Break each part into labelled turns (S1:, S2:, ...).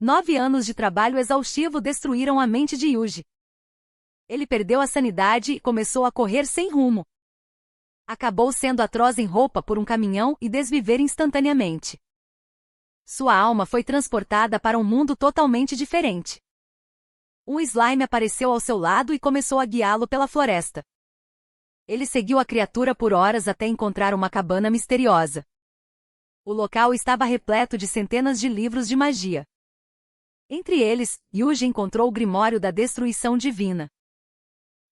S1: 9 anos de trabalho exaustivo destruíram a mente de Yuji. Ele perdeu a sanidade e começou a correr sem rumo. Acabou sendo atroz em roupa por um caminhão e desviver instantaneamente. Sua alma foi transportada para um mundo totalmente diferente. Um slime apareceu ao seu lado e começou a guiá-lo pela floresta. Ele seguiu a criatura por horas até encontrar uma cabana misteriosa. O local estava repleto de centenas de livros de magia. Entre eles, Yuji encontrou o Grimório da Destruição Divina.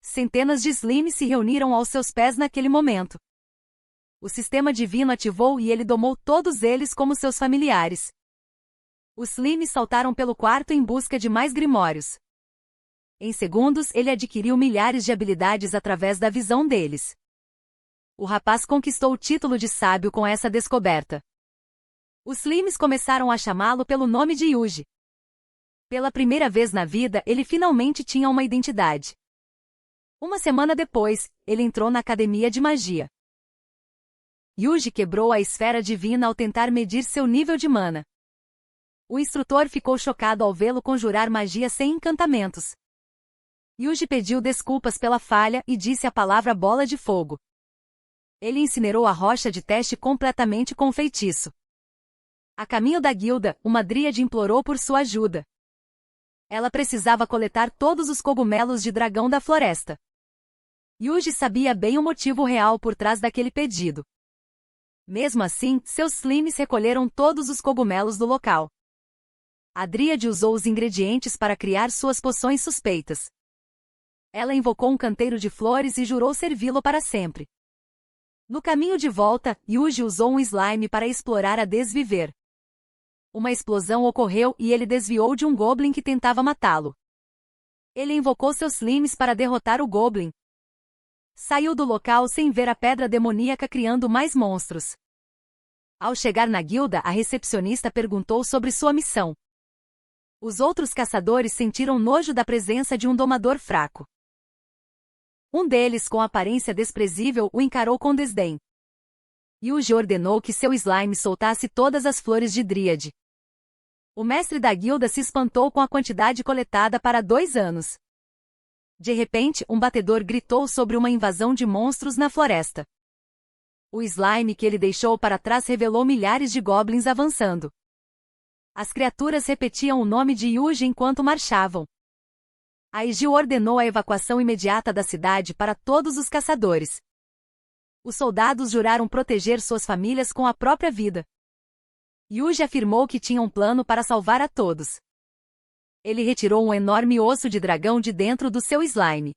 S1: Centenas de slimes se reuniram aos seus pés naquele momento. O sistema divino ativou e ele domou todos eles como seus familiares. Os slimes saltaram pelo quarto em busca de mais grimórios. Em segundos, ele adquiriu milhares de habilidades através da visão deles. O rapaz conquistou o título de sábio com essa descoberta. Os slimes começaram a chamá-lo pelo nome de Yuji. Pela primeira vez na vida, ele finalmente tinha uma identidade. Uma semana depois, ele entrou na academia de magia. Yuji quebrou a esfera divina ao tentar medir seu nível de mana. O instrutor ficou chocado ao vê-lo conjurar magia sem encantamentos. Yuji pediu desculpas pela falha e disse a palavra bola de fogo. Ele incinerou a rocha de teste completamente com feitiço. A caminho da guilda, uma dríade implorou por sua ajuda. Ela precisava coletar todos os cogumelos de dragão da floresta. Yuji sabia bem o motivo real por trás daquele pedido. Mesmo assim, seus slimes recolheram todos os cogumelos do local. A dríade usou os ingredientes para criar suas poções suspeitas. Ela invocou um canteiro de flores e jurou servi-lo para sempre. No caminho de volta, Yuji usou um slime para explorar a desviver. Uma explosão ocorreu e ele desviou de um goblin que tentava matá-lo. Ele invocou seus slimes para derrotar o goblin. Saiu do local sem ver a pedra demoníaca criando mais monstros. Ao chegar na guilda, a recepcionista perguntou sobre sua missão. Os outros caçadores sentiram nojo da presença de um domador fraco. Um deles, com aparência desprezível, o encarou com desdém. Yuji ordenou que seu slime soltasse todas as flores de dríade. O mestre da guilda se espantou com a quantidade coletada para 2 anos. De repente, um batedor gritou sobre uma invasão de monstros na floresta. O slime que ele deixou para trás revelou milhares de goblins avançando. As criaturas repetiam o nome de Yuji enquanto marchavam. Aegil ordenou a evacuação imediata da cidade para todos os caçadores. Os soldados juraram proteger suas famílias com a própria vida. Yuji afirmou que tinha um plano para salvar a todos. Ele retirou um enorme osso de dragão de dentro do seu slime.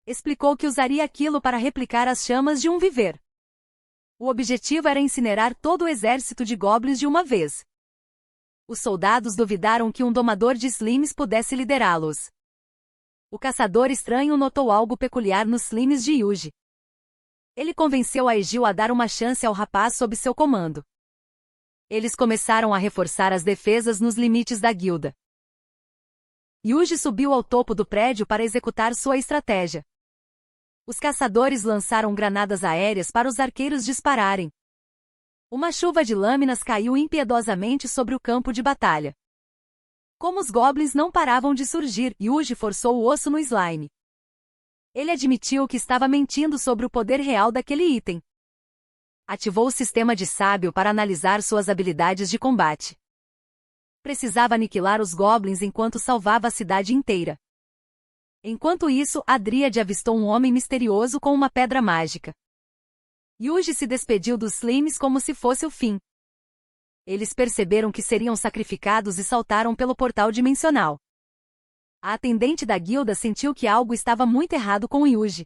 S1: Explicou que usaria aquilo para replicar as chamas de um viver. O objetivo era incinerar todo o exército de goblins de uma vez. Os soldados duvidaram que um domador de slimes pudesse liderá-los. O caçador estranho notou algo peculiar nos slimes de Yuji. Ele convenceu Aegil a dar uma chance ao rapaz sob seu comando. Eles começaram a reforçar as defesas nos limites da guilda. Yuji subiu ao topo do prédio para executar sua estratégia. Os caçadores lançaram granadas aéreas para os arqueiros dispararem. Uma chuva de lâminas caiu impiedosamente sobre o campo de batalha. Como os goblins não paravam de surgir, Yuji forçou o osso no slime. Ele admitiu que estava mentindo sobre o poder real daquele item. Ativou o sistema de sábio para analisar suas habilidades de combate. Precisava aniquilar os goblins enquanto salvava a cidade inteira. Enquanto isso, a dríade avistou um homem misterioso com uma pedra mágica. Yuji se despediu dos slimes como se fosse o fim. Eles perceberam que seriam sacrificados e saltaram pelo portal dimensional. A atendente da guilda sentiu que algo estava muito errado com Yuji.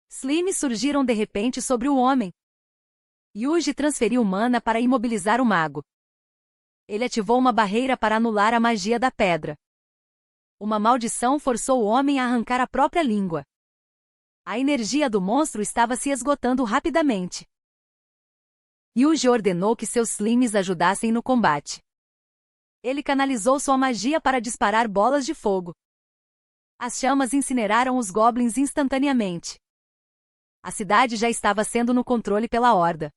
S1: Slimes surgiram de repente sobre o homem. Yuji transferiu mana para imobilizar o mago. Ele ativou uma barreira para anular a magia da pedra. Uma maldição forçou o homem a arrancar a própria língua. A energia do monstro estava se esgotando rapidamente. Yuji ordenou que seus slimes ajudassem no combate. Ele canalizou sua magia para disparar bolas de fogo. As chamas incineraram os goblins instantaneamente. A cidade já estava sendo no controle pela horda.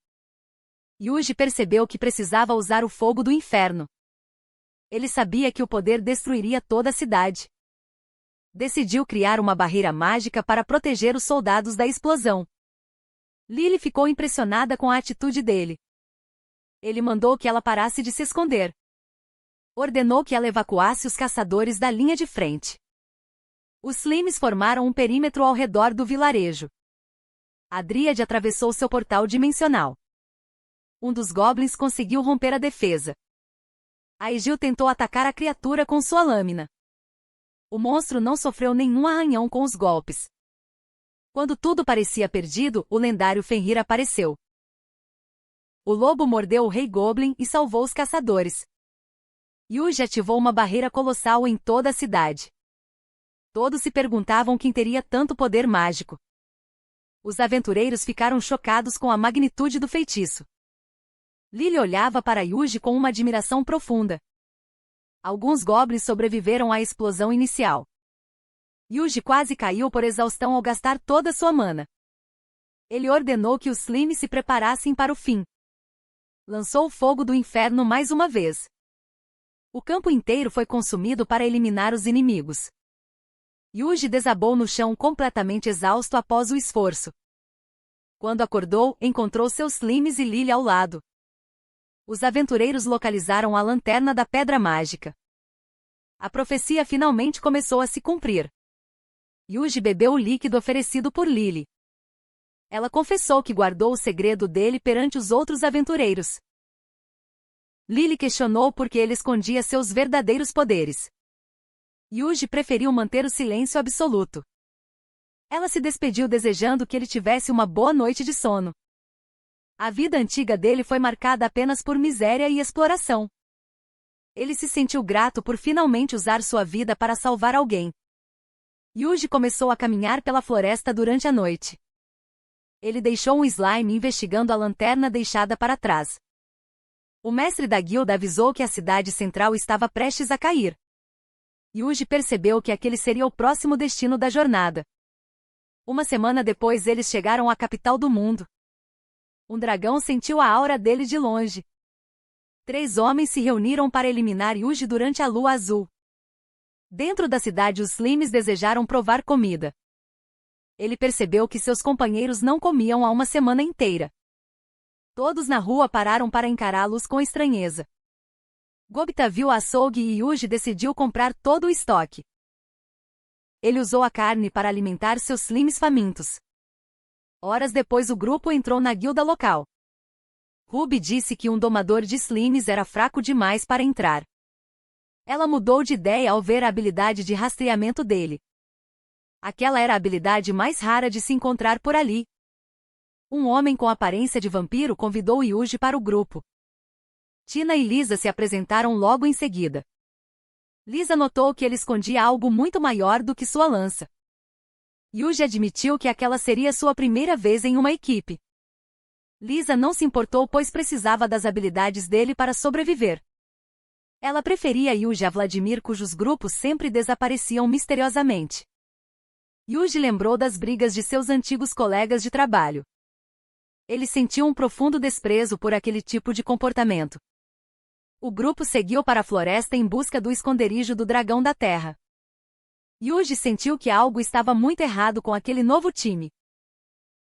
S1: Yuji percebeu que precisava usar o fogo do inferno. Ele sabia que o poder destruiria toda a cidade. Decidiu criar uma barreira mágica para proteger os soldados da explosão. Lily ficou impressionada com a atitude dele. Ele mandou que ela parasse de se esconder. Ordenou que ela evacuasse os caçadores da linha de frente. Os Slimes formaram um perímetro ao redor do vilarejo. A Dríade atravessou seu portal dimensional. Um dos goblins conseguiu romper a defesa. Aegil tentou atacar a criatura com sua lâmina. O monstro não sofreu nenhum arranhão com os golpes. Quando tudo parecia perdido, o lendário Fenrir apareceu. O lobo mordeu o rei Goblin e salvou os caçadores. Yuji ativou uma barreira colossal em toda a cidade. Todos se perguntavam quem teria tanto poder mágico. Os aventureiros ficaram chocados com a magnitude do feitiço. Lily olhava para Yuji com uma admiração profunda. Alguns goblins sobreviveram à explosão inicial. Yuji quase caiu por exaustão ao gastar toda sua mana. Ele ordenou que os Slimes se preparassem para o fim. Lançou o fogo do inferno mais uma vez. O campo inteiro foi consumido para eliminar os inimigos. Yuji desabou no chão completamente exausto após o esforço. Quando acordou, encontrou seus Slimes e Lily ao lado. Os aventureiros localizaram a lanterna da pedra mágica. A profecia finalmente começou a se cumprir. Yuji bebeu o líquido oferecido por Lily. Ela confessou que guardou o segredo dele perante os outros aventureiros. Lily questionou por que ele escondia seus verdadeiros poderes. Yuji preferiu manter o silêncio absoluto. Ela se despediu desejando que ele tivesse uma boa noite de sono. A vida antiga dele foi marcada apenas por miséria e exploração. Ele se sentiu grato por finalmente usar sua vida para salvar alguém. Yuji começou a caminhar pela floresta durante a noite. Ele deixou um slime investigando a lanterna deixada para trás. O mestre da guilda avisou que a cidade central estava prestes a cair. Yuji percebeu que aquele seria o próximo destino da jornada. Uma semana depois eles chegaram à capital do mundo. Um dragão sentiu a aura dele de longe. 3 homens se reuniram para eliminar Yuji durante a lua azul. Dentro da cidade os Slimes desejaram provar comida. Ele percebeu que seus companheiros não comiam há uma semana inteira. Todos na rua pararam para encará-los com estranheza. Gobita viu a açougue e Yuji decidiu comprar todo o estoque. Ele usou a carne para alimentar seus Slimes famintos. Horas depois o grupo entrou na guilda local. Ruby disse que um domador de Slimes era fraco demais para entrar. Ela mudou de ideia ao ver a habilidade de rastreamento dele. Aquela era a habilidade mais rara de se encontrar por ali. Um homem com aparência de vampiro convidou Yuji para o grupo. Tina e Lisa se apresentaram logo em seguida. Lisa notou que ele escondia algo muito maior do que sua lança. Yuji admitiu que aquela seria sua primeira vez em uma equipe. Lisa não se importou pois precisava das habilidades dele para sobreviver. Ela preferia Yuji a Vladimir cujos grupos sempre desapareciam misteriosamente. Yuji lembrou das brigas de seus antigos colegas de trabalho. Ele sentiu um profundo desprezo por aquele tipo de comportamento. O grupo seguiu para a floresta em busca do esconderijo do dragão da terra. Yuji sentiu que algo estava muito errado com aquele novo time.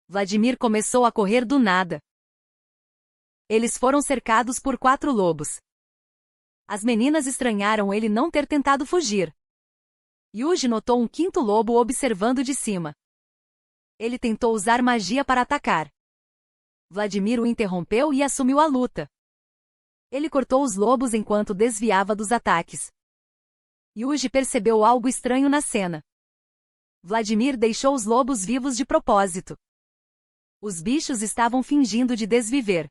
S1: Vladimir começou a correr do nada. Eles foram cercados por 4 lobos. As meninas estranharam ele não ter tentado fugir. Yuji notou um 5º lobo observando de cima. Ele tentou usar magia para atacar. Vladimir o interrompeu e assumiu a luta. Ele cortou os lobos enquanto desviava dos ataques. Yuji percebeu algo estranho na cena. Vladimir deixou os lobos vivos de propósito. Os bichos estavam fingindo de desviver.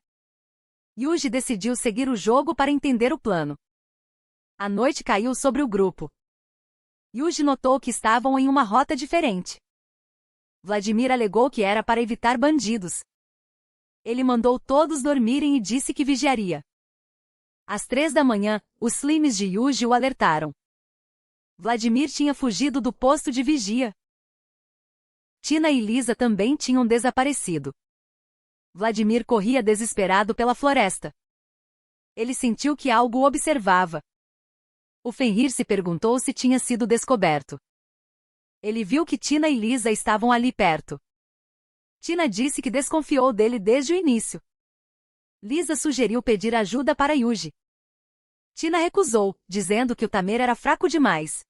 S1: Yuji decidiu seguir o jogo para entender o plano. A noite caiu sobre o grupo. Yuji notou que estavam em uma rota diferente. Vladimir alegou que era para evitar bandidos. Ele mandou todos dormirem e disse que vigiaria. Às 3 da manhã, os Slimes de Yuji o alertaram. Vladimir tinha fugido do posto de vigia. Tina e Lisa também tinham desaparecido. Vladimir corria desesperado pela floresta. Ele sentiu que algo o observava. O Fenrir se perguntou se tinha sido descoberto. Ele viu que Tina e Lisa estavam ali perto. Tina disse que desconfiou dele desde o início. Lisa sugeriu pedir ajuda para Yuji. Tina recusou, dizendo que o Tamer era fraco demais.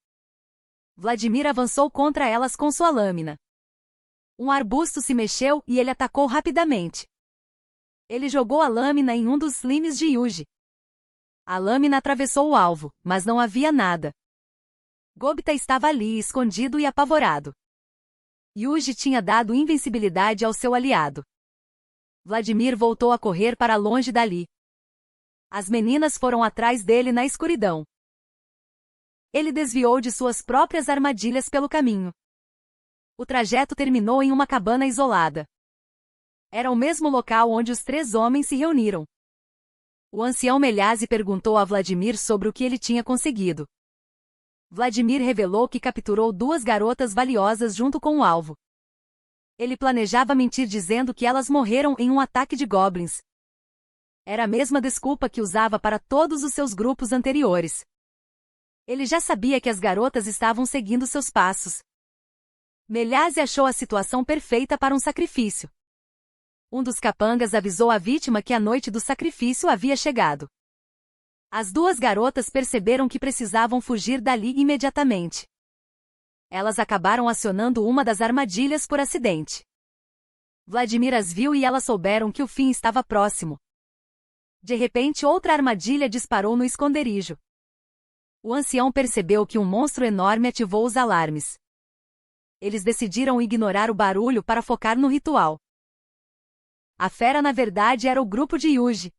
S1: Vladimir avançou contra elas com sua lâmina. Um arbusto se mexeu e ele atacou rapidamente. Ele jogou a lâmina em um dos slimes de Yuji. A lâmina atravessou o alvo, mas não havia nada. Gobita estava ali escondido e apavorado. Yuji tinha dado invencibilidade ao seu aliado. Vladimir voltou a correr para longe dali. As meninas foram atrás dele na escuridão. Ele desviou de suas próprias armadilhas pelo caminho. O trajeto terminou em uma cabana isolada. Era o mesmo local onde os 3 homens se reuniram. O ancião Meliase perguntou a Vladimir sobre o que ele tinha conseguido. Vladimir revelou que capturou 2 garotas valiosas junto com o alvo. Ele planejava mentir dizendo que elas morreram em um ataque de goblins. Era a mesma desculpa que usava para todos os seus grupos anteriores. Ele já sabia que as garotas estavam seguindo seus passos. Meliase achou a situação perfeita para um sacrifício. Um dos capangas avisou a vítima que a noite do sacrifício havia chegado. As 2 garotas perceberam que precisavam fugir dali imediatamente. Elas acabaram acionando uma das armadilhas por acidente. Vladimir as viu e elas souberam que o fim estava próximo. De repente, outra armadilha disparou no esconderijo. O ancião percebeu que um monstro enorme ativou os alarmes. Eles decidiram ignorar o barulho para focar no ritual. A fera na verdade era o grupo de Yuji.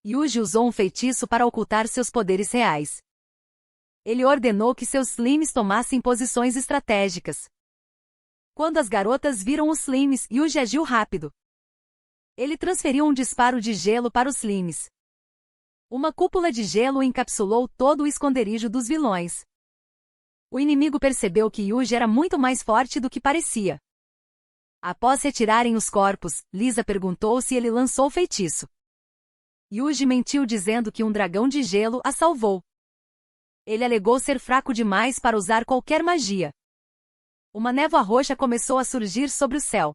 S1: Yuji usou um feitiço para ocultar seus poderes reais. Ele ordenou que seus slimes tomassem posições estratégicas. Quando as garotas viram os slimes, Yuji agiu rápido. Ele transferiu um disparo de gelo para os slimes. Uma cúpula de gelo encapsulou todo o esconderijo dos vilões. O inimigo percebeu que Yuji era muito mais forte do que parecia. Após retirarem os corpos, Lisa perguntou se ele lançou o feitiço. Yuji mentiu dizendo que um dragão de gelo a salvou. Ele alegou ser fraco demais para usar qualquer magia. Uma névoa roxa começou a surgir sobre o céu.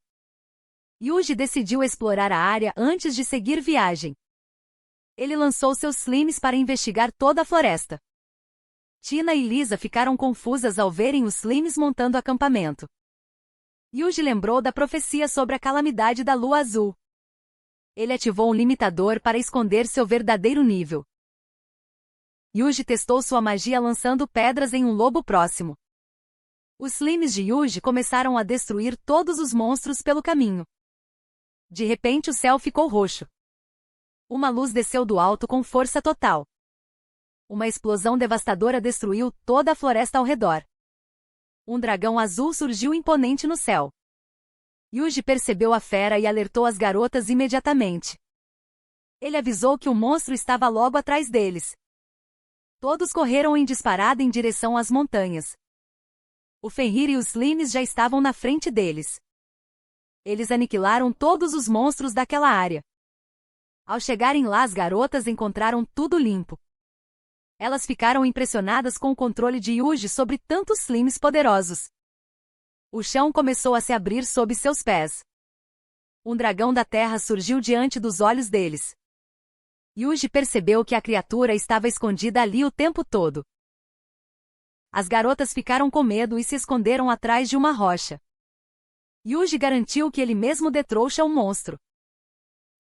S1: Yuji decidiu explorar a área antes de seguir viagem. Ele lançou seus slimes para investigar toda a floresta. Tina e Lisa ficaram confusas ao verem os slimes montando acampamento. Yuji lembrou da profecia sobre a calamidade da lua azul. Ele ativou um limitador para esconder seu verdadeiro nível. Yuji testou sua magia lançando pedras em um lobo próximo. Os slimes de Yuji começaram a destruir todos os monstros pelo caminho. De repente o céu ficou roxo. Uma luz desceu do alto com força total. Uma explosão devastadora destruiu toda a floresta ao redor. Um dragão azul surgiu imponente no céu. Yuji percebeu a fera e alertou as garotas imediatamente. Ele avisou que o monstro estava logo atrás deles. Todos correram em disparada em direção às montanhas. O Fenrir e os slimes já estavam na frente deles. Eles aniquilaram todos os monstros daquela área. Ao chegarem lá, as garotas encontraram tudo limpo. Elas ficaram impressionadas com o controle de Yuji sobre tantos slimes poderosos. O chão começou a se abrir sob seus pés. Um dragão da terra surgiu diante dos olhos deles. Yuji percebeu que a criatura estava escondida ali o tempo todo. As garotas ficaram com medo e se esconderam atrás de uma rocha. Yuji garantiu que ele mesmo detrouxa o monstro.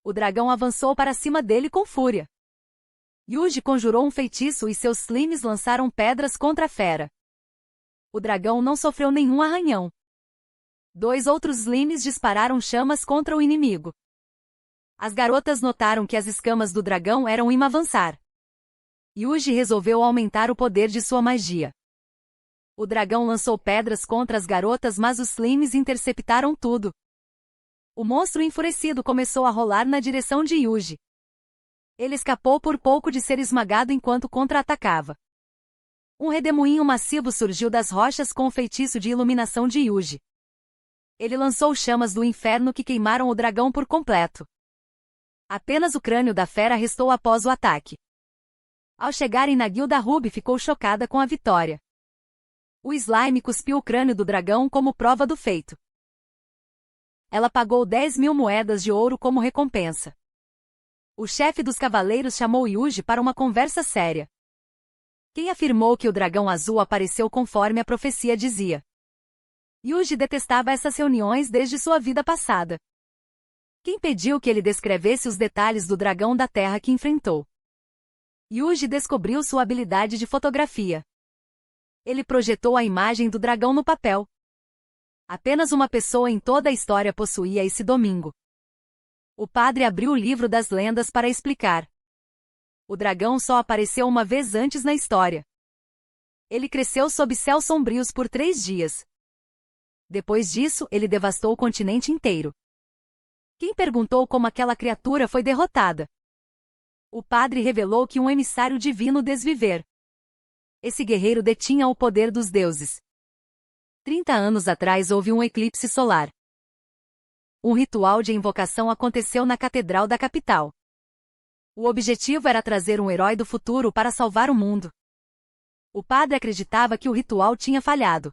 S1: O dragão avançou para cima dele com fúria. Yuji conjurou um feitiço e seus slimes lançaram pedras contra a fera. O dragão não sofreu nenhum arranhão. 2 outros slimes dispararam chamas contra o inimigo. As garotas notaram que as escamas do dragão eram um avançar. Yuji resolveu aumentar o poder de sua magia. O dragão lançou pedras contra as garotas, mas os slimes interceptaram tudo. O monstro enfurecido começou a rolar na direção de Yuji. Ele escapou por pouco de ser esmagado enquanto contra-atacava. Um redemoinho massivo surgiu das rochas com o feitiço de iluminação de Yuji. Ele lançou chamas do inferno que queimaram o dragão por completo. Apenas o crânio da fera restou após o ataque. Ao chegarem na guilda, Ruby ficou chocada com a vitória. O slime cuspiu o crânio do dragão como prova do feito. Ela pagou 10.000 moedas de ouro como recompensa. O chefe dos cavaleiros chamou Yuji para uma conversa séria. Quem afirmou que o dragão azul apareceu conforme a profecia dizia. Yuji detestava essas reuniões desde sua vida passada. Quem pediu que ele descrevesse os detalhes do dragão da terra que enfrentou? Yuji descobriu sua habilidade de fotografia. Ele projetou a imagem do dragão no papel. Apenas uma pessoa em toda a história possuía esse domínio. O padre abriu o livro das lendas para explicar. O dragão só apareceu uma vez antes na história. Ele cresceu sob céus sombrios por 3 dias. Depois disso, ele devastou o continente inteiro. Quem perguntou como aquela criatura foi derrotada? O padre revelou que um emissário divino desviver. Esse guerreiro detinha o poder dos deuses. 30 anos atrás houve um eclipse solar. Um ritual de invocação aconteceu na catedral da capital. O objetivo era trazer um herói do futuro para salvar o mundo. O padre acreditava que o ritual tinha falhado.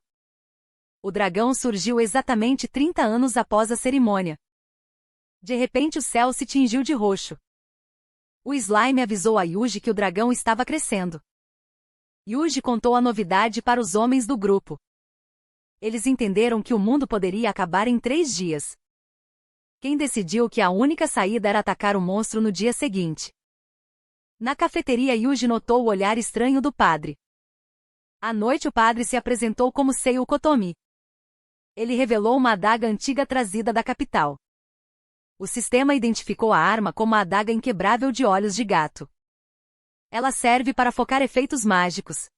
S1: O dragão surgiu exatamente 30 anos após a cerimônia. De repente o céu se tingiu de roxo. O slime avisou a Yuji que o dragão estava crescendo. Yuji contou a novidade para os homens do grupo. Eles entenderam que o mundo poderia acabar em 3 dias. Quem decidiu que a única saída era atacar o monstro no dia seguinte? Na cafeteria, Yuji notou o olhar estranho do padre. À noite, o padre se apresentou como Seiyu Kotomi. Ele revelou uma adaga antiga trazida da capital. O sistema identificou a arma como a adaga inquebrável de olhos de gato. Ela serve para focar efeitos mágicos.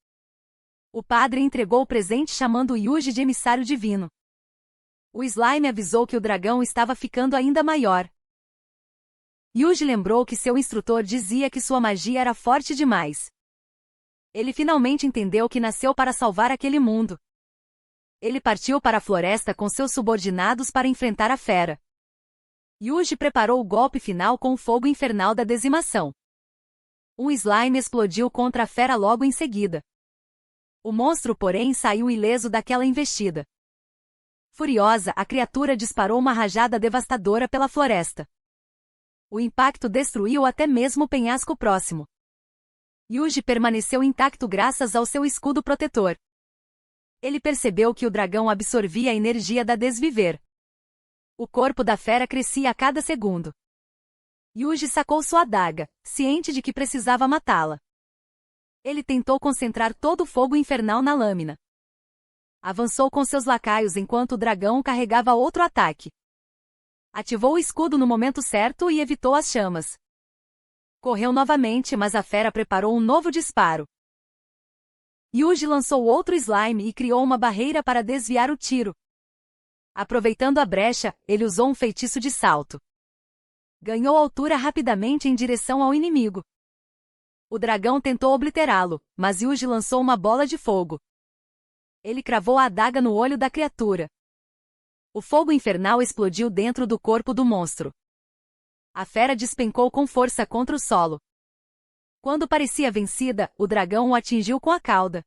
S1: O padre entregou o presente chamando Yuji de emissário divino. O slime avisou que o dragão estava ficando ainda maior. Yuji lembrou que seu instrutor dizia que sua magia era forte demais. Ele finalmente entendeu que nasceu para salvar aquele mundo. Ele partiu para a floresta com seus subordinados para enfrentar a fera. Yuji preparou o golpe final com o fogo infernal da dizimação. Um slime explodiu contra a fera logo em seguida. O monstro, porém, saiu ileso daquela investida. Furiosa, a criatura disparou uma rajada devastadora pela floresta. O impacto destruiu até mesmo o penhasco próximo. Yuji permaneceu intacto graças ao seu escudo protetor. Ele percebeu que o dragão absorvia a energia da desviver. O corpo da fera crescia a cada segundo. Yuji sacou sua adaga, ciente de que precisava matá-la. Ele tentou concentrar todo o fogo infernal na lâmina. Avançou com seus lacaios enquanto o dragão carregava outro ataque. Ativou o escudo no momento certo e evitou as chamas. Correu novamente, mas a fera preparou um novo disparo. Yuji lançou outro slime e criou uma barreira para desviar o tiro. Aproveitando a brecha, ele usou um feitiço de salto. Ganhou altura rapidamente em direção ao inimigo. O dragão tentou obliterá-lo, mas Yuji lançou uma bola de fogo. Ele cravou a adaga no olho da criatura. O fogo infernal explodiu dentro do corpo do monstro. A fera despencou com força contra o solo. Quando parecia vencida, o dragão o atingiu com a cauda.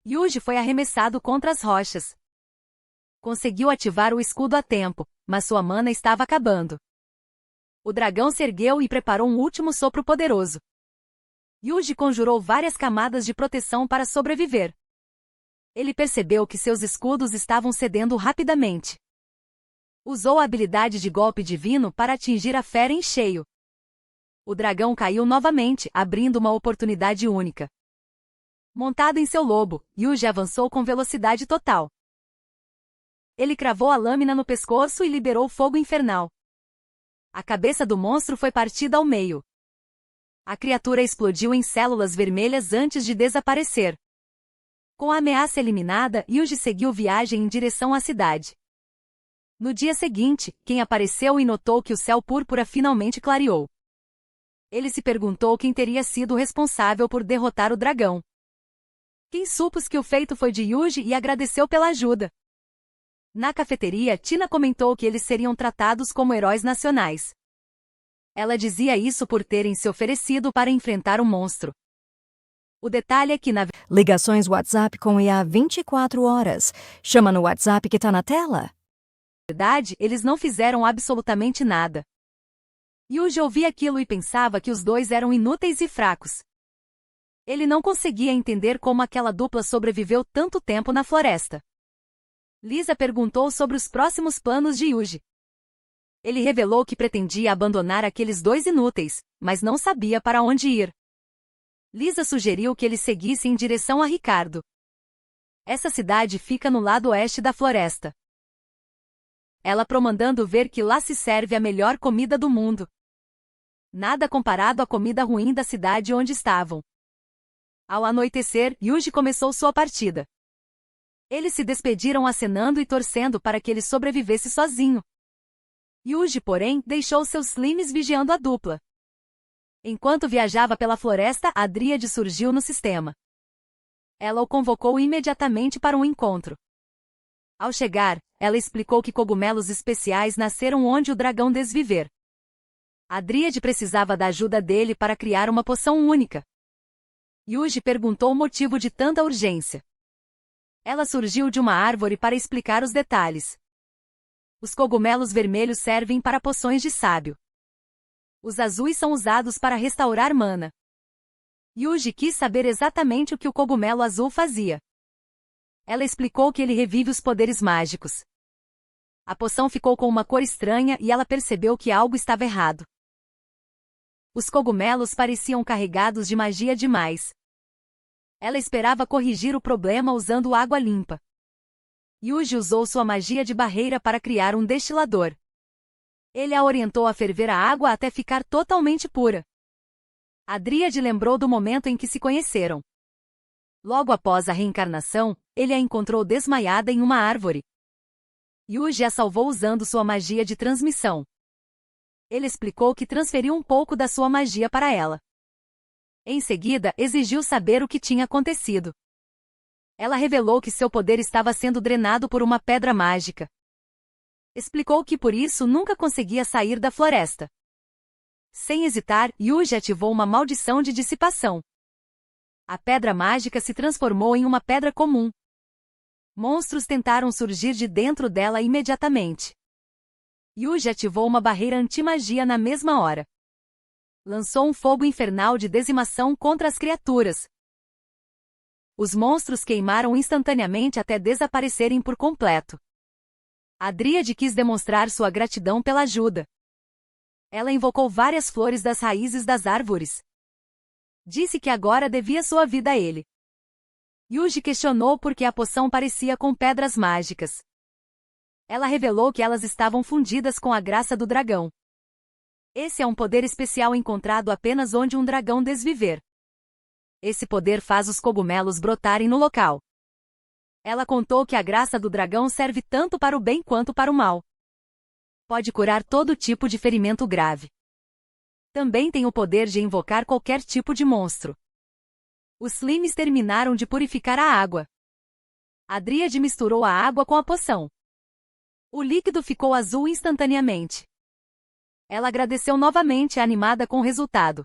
S1: Yuji foi arremessado contra as rochas. Conseguiu ativar o escudo a tempo, mas sua mana estava acabando. O dragão se ergueu e preparou um último sopro poderoso. Yuji conjurou várias camadas de proteção para sobreviver. Ele percebeu que seus escudos estavam cedendo rapidamente. Usou a habilidade de golpe divino para atingir a fera em cheio. O dragão caiu novamente, abrindo uma oportunidade única. Montado em seu lobo, Yuji avançou com velocidade total. Ele cravou a lâmina no pescoço e liberou fogo infernal. A cabeça do monstro foi partida ao meio. A criatura explodiu em células vermelhas antes de desaparecer. Com a ameaça eliminada, Yuji seguiu viagem em direção à cidade. No dia seguinte, quem apareceu e notou que o céu púrpura finalmente clareou. Ele se perguntou quem teria sido o responsável por derrotar o dragão. Quem supôs que o feito foi de Yuji e agradeceu pela ajuda. Na cafeteria, Tina comentou que eles seriam tratados como heróis nacionais. Ela dizia isso por terem se oferecido para enfrentar o monstro. O detalhe é que, na
S2: Ligações WhatsApp com IA 24 horas. Chama no WhatsApp que tá na tela.
S1: verdade, eles não fizeram absolutamente nada. Yuji ouvia aquilo e pensava que os dois eram inúteis e fracos. Ele não conseguia entender como aquela dupla sobreviveu tanto tempo na floresta. Lisa perguntou sobre os próximos planos de Yuji. Ele revelou que pretendia abandonar aqueles dois inúteis, mas não sabia para onde ir. Lisa sugeriu que eles seguissem em direção a Ricardo. Essa cidade fica no lado oeste da floresta. Ela promandando ver que lá se serve a melhor comida do mundo. Nada comparado à comida ruim da cidade onde estavam. Ao anoitecer, Yuji começou sua partida. Eles se despediram acenando e torcendo para que ele sobrevivesse sozinho. Yuji, porém, deixou seus slimes vigiando a dupla. Enquanto viajava pela floresta, a Dríade surgiu no sistema. Ela o convocou imediatamente para um encontro. Ao chegar, ela explicou que cogumelos especiais nasceram onde o dragão desviver. A Dríade precisava da ajuda dele para criar uma poção única. Yuji perguntou o motivo de tanta urgência. Ela surgiu de uma árvore para explicar os detalhes. Os cogumelos vermelhos servem para poções de sábio. Os azuis são usados para restaurar mana. Yuji quis saber exatamente o que o cogumelo azul fazia. Ela explicou que ele revive os poderes mágicos. A poção ficou com uma cor estranha e ela percebeu que algo estava errado. Os cogumelos pareciam carregados de magia demais. Ela esperava corrigir o problema usando água limpa. Yuji usou sua magia de barreira para criar um destilador. Ele a orientou a ferver a água até ficar totalmente pura. A Dríade lembrou do momento em que se conheceram. Logo após a reencarnação, ele a encontrou desmaiada em uma árvore. Yuji a salvou usando sua magia de transmissão. Ele explicou que transferiu um pouco da sua magia para ela. Em seguida, exigiu saber o que tinha acontecido. Ela revelou que seu poder estava sendo drenado por uma pedra mágica. Explicou que por isso nunca conseguia sair da floresta. Sem hesitar, Yuji ativou uma maldição de dissipação. A pedra mágica se transformou em uma pedra comum. Monstros tentaram surgir de dentro dela imediatamente. Yuji ativou uma barreira anti-magia na mesma hora. Lançou um fogo infernal de dizimação contra as criaturas. Os monstros queimaram instantaneamente até desaparecerem por completo. A Dríade quis demonstrar sua gratidão pela ajuda. Ela invocou várias flores das raízes das árvores. Disse que agora devia sua vida a ele. Yuji questionou por que a poção parecia com pedras mágicas. Ela revelou que elas estavam fundidas com a graça do dragão. Esse é um poder especial encontrado apenas onde um dragão desviver. Esse poder faz os cogumelos brotarem no local. Ela contou que a graça do dragão serve tanto para o bem quanto para o mal. Pode curar todo tipo de ferimento grave. Também tem o poder de invocar qualquer tipo de monstro. Os slimes terminaram de purificar a água. A Dríade misturou a água com a poção. O líquido ficou azul instantaneamente. Ela agradeceu novamente, animada com o resultado.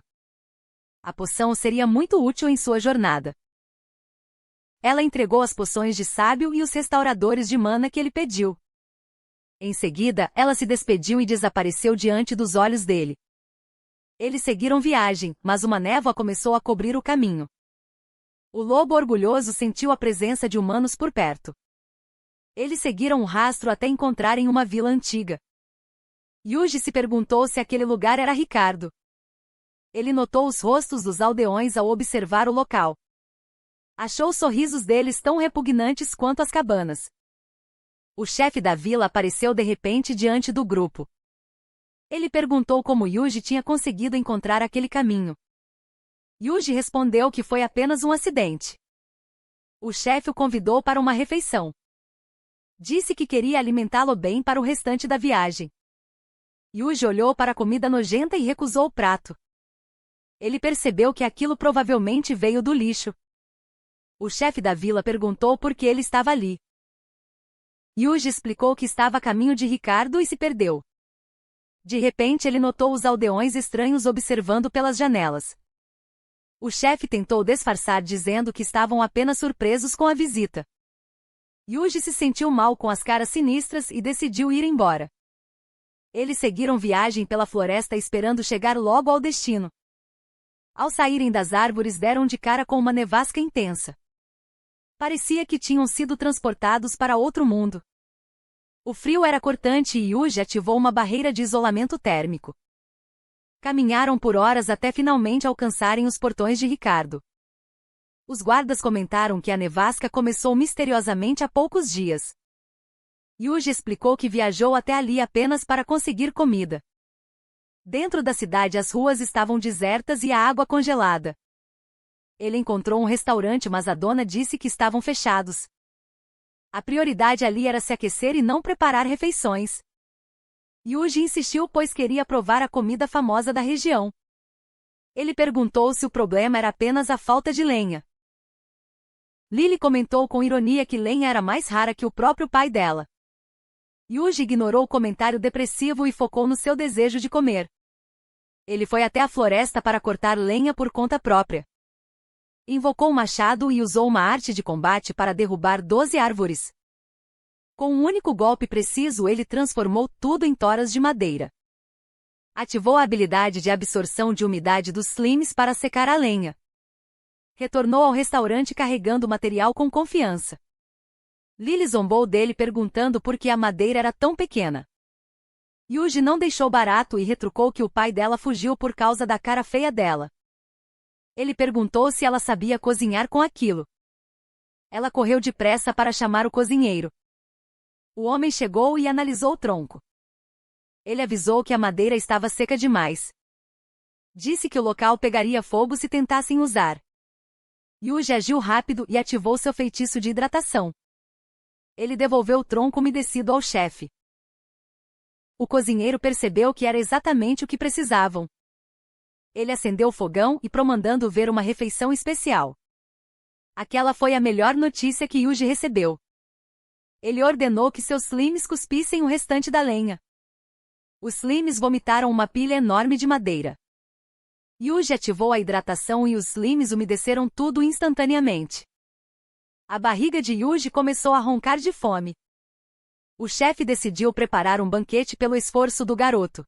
S1: A poção seria muito útil em sua jornada. Ela entregou as poções de sábio e os restauradores de mana que ele pediu. Em seguida, ela se despediu e desapareceu diante dos olhos dele. Eles seguiram viagem, mas uma névoa começou a cobrir o caminho. O lobo orgulhoso sentiu a presença de humanos por perto. Eles seguiram o rastro até encontrarem uma vila antiga. Yuji se perguntou se aquele lugar era Ricardo. Ele notou os rostos dos aldeões ao observar o local. Achou os sorrisos deles tão repugnantes quanto as cabanas. O chefe da vila apareceu de repente diante do grupo. Ele perguntou como Yuji tinha conseguido encontrar aquele caminho. Yuji respondeu que foi apenas um acidente. O chefe o convidou para uma refeição. Disse que queria alimentá-lo bem para o restante da viagem. Yuji olhou para a comida nojenta e recusou o prato. Ele percebeu que aquilo provavelmente veio do lixo. O chefe da vila perguntou por que ele estava ali. Yuji explicou que estava a caminho de Ricardo e se perdeu. De repente ele notou os aldeões estranhos observando pelas janelas. O chefe tentou disfarçar dizendo que estavam apenas surpresos com a visita. Yuji se sentiu mal com as caras sinistras e decidiu ir embora. Eles seguiram viagem pela floresta esperando chegar logo ao destino. Ao saírem das árvores deram de cara com uma nevasca intensa. Parecia que tinham sido transportados para outro mundo. O frio era cortante e Yuji ativou uma barreira de isolamento térmico. Caminharam por horas até finalmente alcançarem os portões de Ricardo. Os guardas comentaram que a nevasca começou misteriosamente há poucos dias. Yuji explicou que viajou até ali apenas para conseguir comida. Dentro da cidade as ruas estavam desertas e a água congelada. Ele encontrou um restaurante, mas a dona disse que estavam fechados. A prioridade ali era se aquecer e não preparar refeições. Yuji insistiu pois queria provar a comida famosa da região. Ele perguntou se o problema era apenas a falta de lenha. Lily comentou com ironia que lenha era mais rara que o próprio pai dela. Yuji ignorou o comentário depressivo e focou no seu desejo de comer. Ele foi até a floresta para cortar lenha por conta própria. Invocou um machado e usou uma arte de combate para derrubar 12 árvores. Com um único golpe preciso ele transformou tudo em toras de madeira. Ativou a habilidade de absorção de umidade dos slimes para secar a lenha. Retornou ao restaurante carregando o material com confiança. Lily zombou dele perguntando por que a madeira era tão pequena. Yuji não deixou barato e retrucou que o pai dela fugiu por causa da cara feia dela. Ele perguntou se ela sabia cozinhar com aquilo. Ela correu depressa para chamar o cozinheiro. O homem chegou e analisou o tronco. Ele avisou que a madeira estava seca demais. Disse que o local pegaria fogo se tentassem usar. Yuji agiu rápido e ativou seu feitiço de hidratação. Ele devolveu o tronco umedecido ao chefe. O cozinheiro percebeu que era exatamente o que precisavam. Ele acendeu o fogão e promandando ver uma refeição especial. Aquela foi a melhor notícia que Yuji recebeu. Ele ordenou que seus slimes cuspissem o restante da lenha. Os slimes vomitaram uma pilha enorme de madeira. Yuji ativou a hidratação e os slimes umedeceram tudo instantaneamente. A barriga de Yuji começou a roncar de fome. O chefe decidiu preparar um banquete pelo esforço do garoto.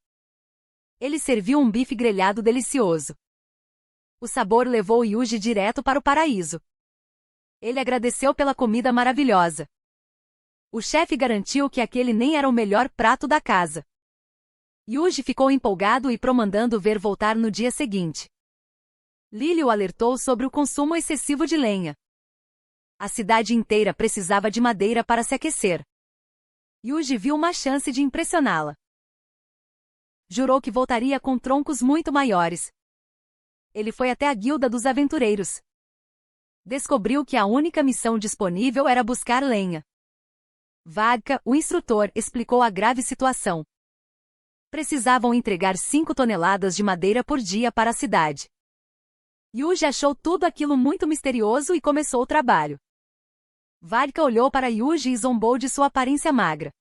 S1: Ele serviu um bife grelhado delicioso. O sabor levou Yuji direto para o paraíso. Ele agradeceu pela comida maravilhosa. O chefe garantiu que aquele nem era o melhor prato da casa. Yuji ficou empolgado e promandando ver voltar no dia seguinte. Lily o alertou sobre o consumo excessivo de lenha. A cidade inteira precisava de madeira para se aquecer. Yuji viu uma chance de impressioná-la. Jurou que voltaria com troncos muito maiores. Ele foi até a Guilda dos Aventureiros. Descobriu que a única missão disponível era buscar lenha. Vodka, o instrutor, explicou a grave situação. Precisavam entregar 5 toneladas de madeira por dia para a cidade. Yuji achou tudo aquilo muito misterioso e começou o trabalho. Vodka olhou para Yuji e zombou de sua aparência magra.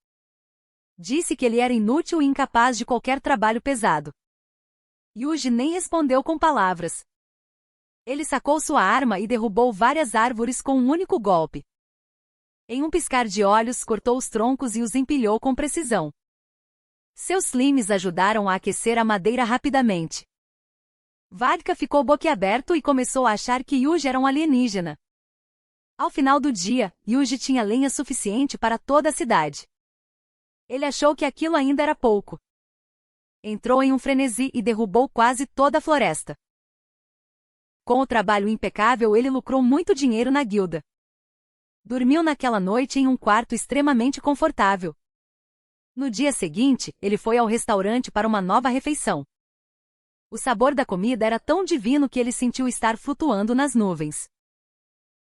S1: Disse que ele era inútil e incapaz de qualquer trabalho pesado. Yuji nem respondeu com palavras. Ele sacou sua arma e derrubou várias árvores com um único golpe. Em um piscar de olhos, cortou os troncos e os empilhou com precisão. Seus slimes ajudaram a aquecer a madeira rapidamente. Vodka ficou boquiaberto e começou a achar que Yuji era um alienígena. Ao final do dia, Yuji tinha lenha suficiente para toda a cidade. Ele achou que aquilo ainda era pouco. Entrou em um frenesi e derrubou quase toda a floresta. Com o trabalho impecável, ele lucrou muito dinheiro na guilda. Dormiu naquela noite em um quarto extremamente confortável. No dia seguinte, ele foi ao restaurante para uma nova refeição. O sabor da comida era tão divino que ele sentiu estar flutuando nas nuvens.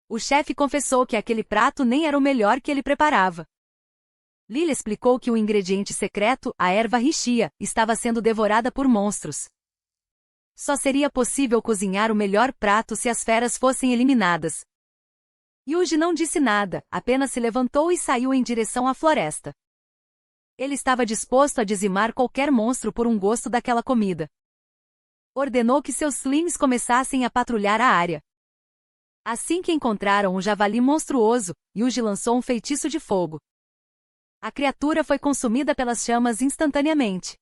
S1: O chefe confessou que aquele prato nem era o melhor que ele preparava. Lily explicou que o ingrediente secreto, a erva rixia, estava sendo devorada por monstros. Só seria possível cozinhar o melhor prato se as feras fossem eliminadas. Yuji não disse nada, apenas se levantou e saiu em direção à floresta. Ele estava disposto a dizimar qualquer monstro por um gosto daquela comida. Ordenou que seus Slims começassem a patrulhar a área. Assim que encontraram um javali monstruoso, Yuji lançou um feitiço de fogo. A criatura foi consumida pelas chamas instantaneamente.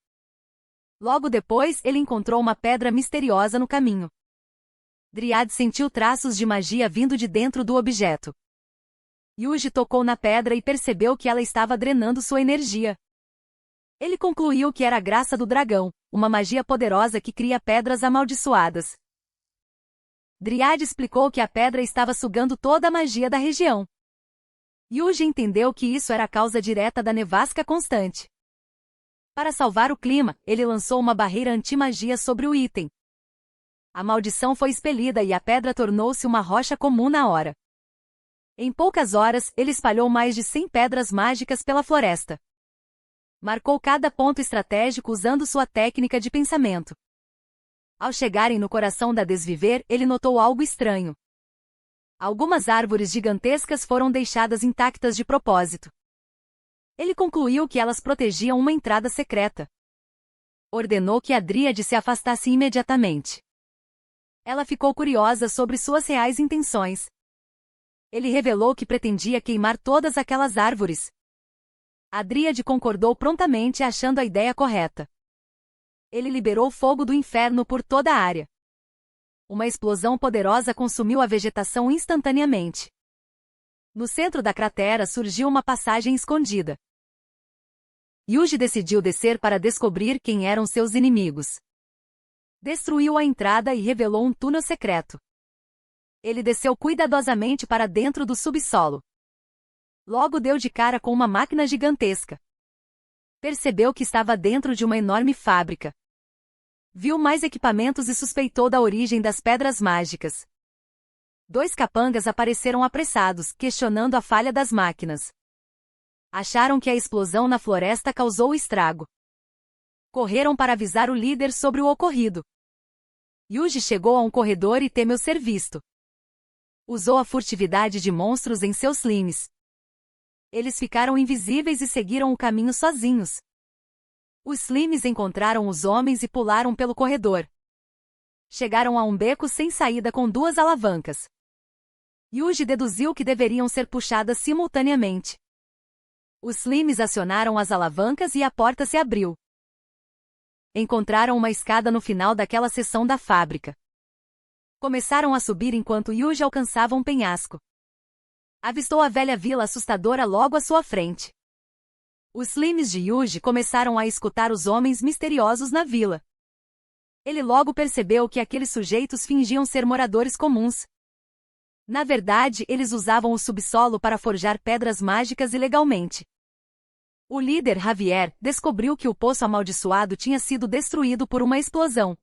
S1: Logo depois, ele encontrou uma pedra misteriosa no caminho. Dryad sentiu traços de magia vindo de dentro do objeto. Yuji tocou na pedra e percebeu que ela estava drenando sua energia. Ele concluiu que era a graça do dragão, uma magia poderosa que cria pedras amaldiçoadas. Dryad explicou que a pedra estava sugando toda a magia da região. Yuji entendeu que isso era a causa direta da nevasca constante. Para salvar o clima, ele lançou uma barreira anti-magia sobre o item. A maldição foi expelida e a pedra tornou-se uma rocha comum na hora. Em poucas horas, ele espalhou mais de 100 pedras mágicas pela floresta. Marcou cada ponto estratégico usando sua técnica de pensamento. Ao chegarem no coração da Desviver, ele notou algo estranho. Algumas árvores gigantescas foram deixadas intactas de propósito. Ele concluiu que elas protegiam uma entrada secreta. Ordenou que a Dríade se afastasse imediatamente. Ela ficou curiosa sobre suas reais intenções. Ele revelou que pretendia queimar todas aquelas árvores. A Dríade concordou prontamente, achando a ideia correta. Ele liberou fogo do inferno por toda a área. Uma explosão poderosa consumiu a vegetação instantaneamente. No centro da cratera surgiu uma passagem escondida. Yuji decidiu descer para descobrir quem eram seus inimigos. Destruiu a entrada e revelou um túnel secreto. Ele desceu cuidadosamente para dentro do subsolo. Logo deu de cara com uma máquina gigantesca. Percebeu que estava dentro de uma enorme fábrica. Viu mais equipamentos e suspeitou da origem das pedras mágicas. 2 capangas apareceram apressados, questionando a falha das máquinas. Acharam que a explosão na floresta causou estrago. Correram para avisar o líder sobre o ocorrido. Yuji chegou a um corredor e temeu ser visto. Usou a furtividade de monstros em seus Slims. Eles ficaram invisíveis e seguiram o caminho sozinhos. Os Slims encontraram os homens e pularam pelo corredor. Chegaram a um beco sem saída com 2 alavancas. Yuji deduziu que deveriam ser puxadas simultaneamente. Os Slims acionaram as alavancas e a porta se abriu. Encontraram uma escada no final daquela seção da fábrica. Começaram a subir enquanto Yuji alcançava um penhasco. Avistou a velha vila assustadora logo à sua frente. Os Slims de Yuji começaram a escutar os homens misteriosos na vila. Ele logo percebeu que aqueles sujeitos fingiam ser moradores comuns. Na verdade, eles usavam o subsolo para forjar pedras mágicas ilegalmente. O líder Javier descobriu que o poço amaldiçoado tinha sido destruído por uma explosão.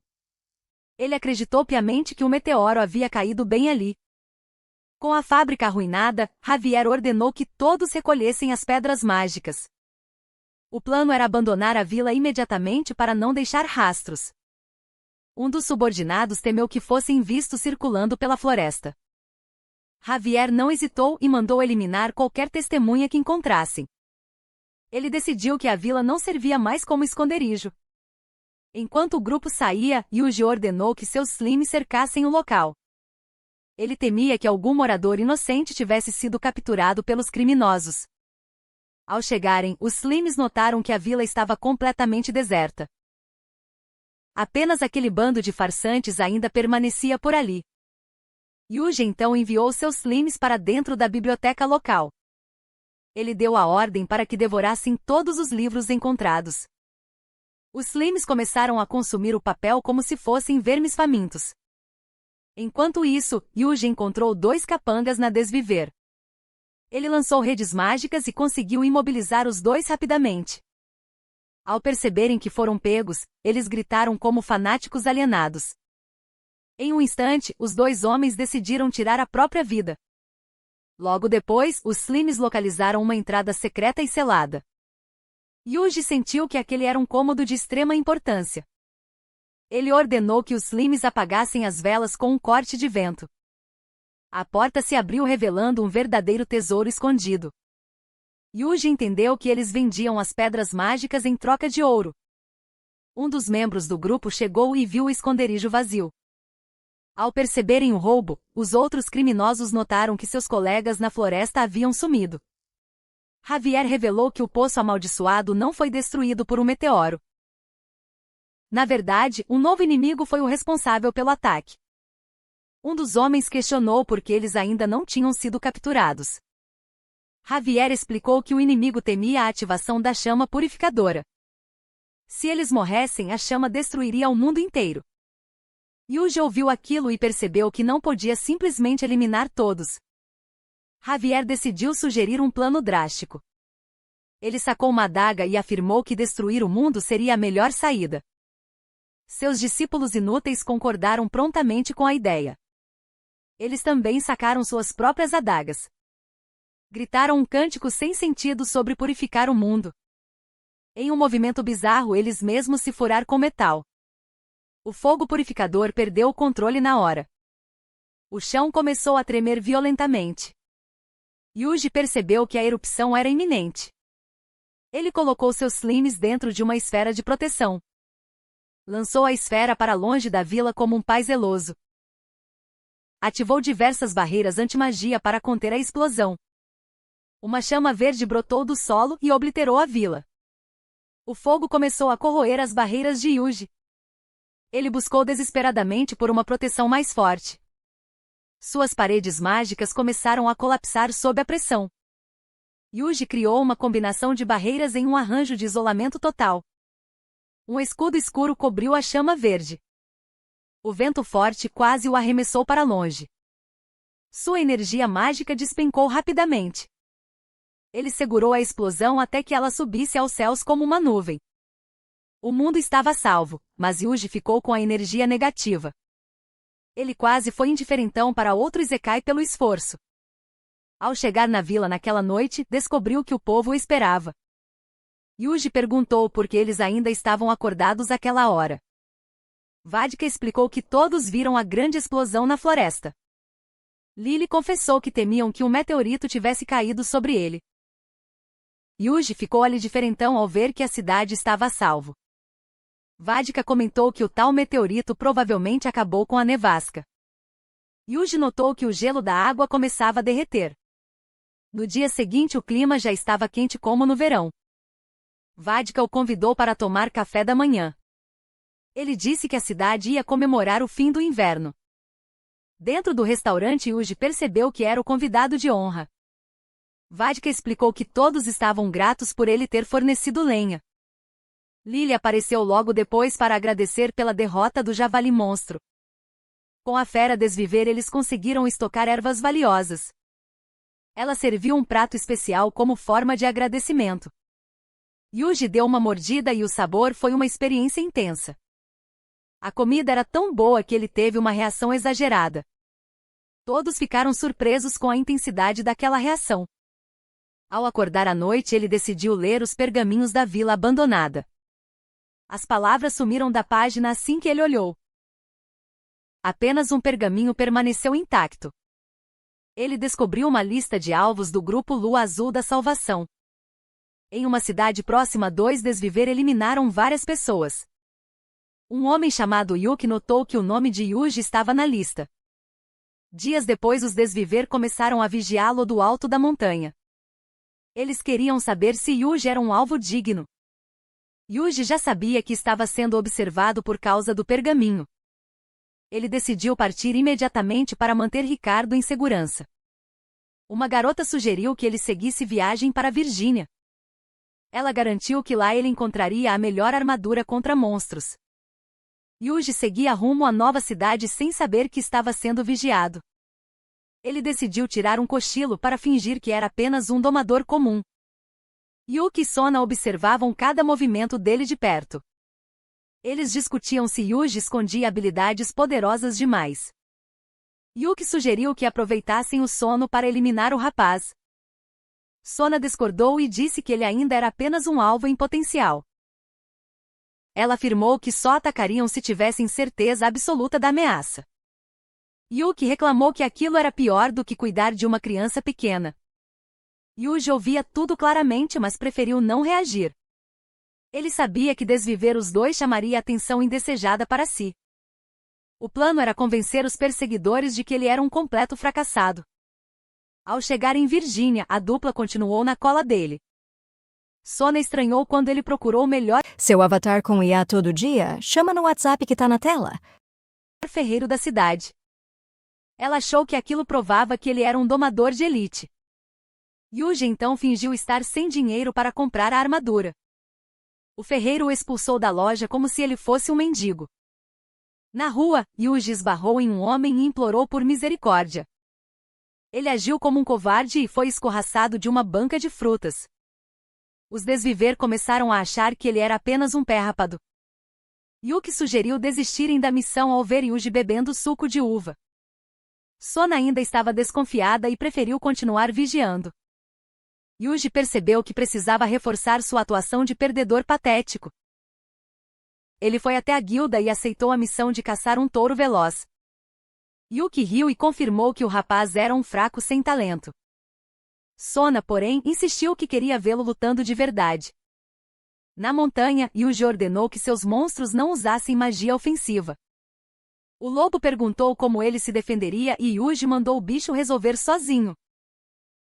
S1: Ele acreditou piamente que um meteoro havia caído bem ali. Com a fábrica arruinada, Javier ordenou que todos recolhessem as pedras mágicas. O plano era abandonar a vila imediatamente para não deixar rastros. Um dos subordinados temeu que fossem vistos circulando pela floresta. Javier não hesitou e mandou eliminar qualquer testemunha que encontrassem. Ele decidiu que a vila não servia mais como esconderijo. Enquanto o grupo saía, Yuji ordenou que seus Slims cercassem o local. Ele temia que algum morador inocente tivesse sido capturado pelos criminosos. Ao chegarem, os Slims notaram que a vila estava completamente deserta. Apenas aquele bando de farsantes ainda permanecia por ali. Yuji então enviou seus Slims para dentro da biblioteca local. Ele deu a ordem para que devorassem todos os livros encontrados. Os Slims começaram a consumir o papel como se fossem vermes famintos. Enquanto isso, Yuji encontrou 2 capangas na Desviver. Ele lançou redes mágicas e conseguiu imobilizar os 2 rapidamente. Ao perceberem que foram pegos, eles gritaram como fanáticos alienados. Em um instante, os 2 homens decidiram tirar a própria vida. Logo depois, os Slims localizaram uma entrada secreta e selada. Yuji sentiu que aquele era um cômodo de extrema importância. Ele ordenou que os Slims apagassem as velas com um corte de vento. A porta se abriu revelando um verdadeiro tesouro escondido. Yuji entendeu que eles vendiam as pedras mágicas em troca de ouro. Um dos membros do grupo chegou e viu o esconderijo vazio. Ao perceberem o roubo, os outros criminosos notaram que seus colegas na floresta haviam sumido. Javier revelou que o poço amaldiçoado não foi destruído por um meteoro. Na verdade, um novo inimigo foi o responsável pelo ataque. Um dos homens questionou por que eles ainda não tinham sido capturados. Javier explicou que o inimigo temia a ativação da chama purificadora. Se eles morressem, a chama destruiria o mundo inteiro. Yuji ouviu aquilo e percebeu que não podia simplesmente eliminar todos. Javier decidiu sugerir um plano drástico. Ele sacou uma adaga e afirmou que destruir o mundo seria a melhor saída. Seus discípulos inúteis concordaram prontamente com a ideia. Eles também sacaram suas próprias adagas. Gritaram um cântico sem sentido sobre purificar o mundo. Em um movimento bizarro, eles mesmos se furar com metal. O fogo purificador perdeu o controle na hora. O chão começou a tremer violentamente. Yuji percebeu que a erupção era iminente. Ele colocou seus slimes dentro de uma esfera de proteção. Lançou a esfera para longe da vila como um pai zeloso. Ativou diversas barreiras anti-magia para conter a explosão. Uma chama verde brotou do solo e obliterou a vila. O fogo começou a corroer as barreiras de Yuji. Ele buscou desesperadamente por uma proteção mais forte. Suas paredes mágicas começaram a colapsar sob a pressão. Yuji criou uma combinação de barreiras em um arranjo de isolamento total. Um escudo escuro cobriu a chama verde. O vento forte quase o arremessou para longe. Sua energia mágica despencou rapidamente. Ele segurou a explosão até que ela subisse aos céus como uma nuvem. O mundo estava salvo, mas Yuji ficou com a energia negativa. Ele quase foi indiferentão para outro Isekai pelo esforço. Ao chegar na vila naquela noite, descobriu que o povo o esperava. Yuji perguntou por que eles ainda estavam acordados àquela hora. Vadka explicou que todos viram a grande explosão na floresta. Lily confessou que temiam que um meteorito tivesse caído sobre ele. Yuji ficou ali diferentão ao ver que a cidade estava a salvo. Vadka comentou que o tal meteorito provavelmente acabou com a nevasca. Yuji notou que o gelo da água começava a derreter. No dia seguinte o clima já estava quente como no verão. Vadka o convidou para tomar café da manhã. Ele disse que a cidade ia comemorar o fim do inverno. Dentro do restaurante Yuji percebeu que era o convidado de honra. Vadka explicou que todos estavam gratos por ele ter fornecido lenha. Lily apareceu logo depois para agradecer pela derrota do javali monstro. Com a fera desviver eles conseguiram estocar ervas valiosas. Ela serviu um prato especial como forma de agradecimento. Yuji deu uma mordida e o sabor foi uma experiência intensa. A comida era tão boa que ele teve uma reação exagerada. Todos ficaram surpresos com a intensidade daquela reação. Ao acordar à noite ele decidiu ler os pergaminhos da vila abandonada. As palavras sumiram da página assim que ele olhou. Apenas um pergaminho permaneceu intacto. Ele descobriu uma lista de alvos do grupo Lua Azul da Salvação. Em uma cidade próxima, dois desviver eliminaram várias pessoas. Um homem chamado Yuki notou que o nome de Yuji estava na lista. Dias depois os desviver começaram a vigiá-lo do alto da montanha. Eles queriam saber se Yuji era um alvo digno. Yuji já sabia que estava sendo observado por causa do pergaminho. Ele decidiu partir imediatamente para manter Ricardo em segurança. Uma garota sugeriu que ele seguisse viagem para Virgínia. Ela garantiu que lá ele encontraria a melhor armadura contra monstros. Yuji seguia rumo à nova cidade sem saber que estava sendo vigiado. Ele decidiu tirar um cochilo para fingir que era apenas um domador comum. Yuki e Sona observavam cada movimento dele de perto. Eles discutiam se Yuji escondia habilidades poderosas demais. Yuki sugeriu que aproveitassem o sono para eliminar o rapaz. Sona discordou e disse que ele ainda era apenas um alvo em potencial. Ela afirmou que só atacariam se tivessem certeza absoluta da ameaça. Yuki reclamou que aquilo era pior do que cuidar de uma criança pequena. Yuji ouvia tudo claramente, mas preferiu não reagir. Ele sabia que desviver os dois chamaria atenção indesejada para si. O plano era convencer os perseguidores de que ele era um completo fracassado. Ao chegar em Virgínia, a dupla continuou na cola dele. Sona estranhou quando ele procurou o melhor
S2: Seu avatar com IA todo dia? Chama no WhatsApp que tá na tela.
S1: ferreiro da cidade. Ela achou que aquilo provava que ele era um domador de elite. Yuji então fingiu estar sem dinheiro para comprar a armadura. O ferreiro o expulsou da loja como se ele fosse um mendigo. Na rua, Yuji esbarrou em um homem e implorou por misericórdia. Ele agiu como um covarde e foi escorraçado de uma banca de frutas. Os desviver começaram a achar que ele era apenas um pérrapado. Yuki sugeriu desistirem da missão ao ver Yuji bebendo suco de uva. Sona ainda estava desconfiada e preferiu continuar vigiando. Yuji percebeu que precisava reforçar sua atuação de perdedor patético. Ele foi até a guilda e aceitou a missão de caçar um touro veloz. Yuki riu e confirmou que o rapaz era um fraco sem talento. Sona, porém, insistiu que queria vê-lo lutando de verdade. Na montanha, Yuji ordenou que seus monstros não usassem magia ofensiva. O lobo perguntou como ele se defenderia e Yuji mandou o bicho resolver sozinho.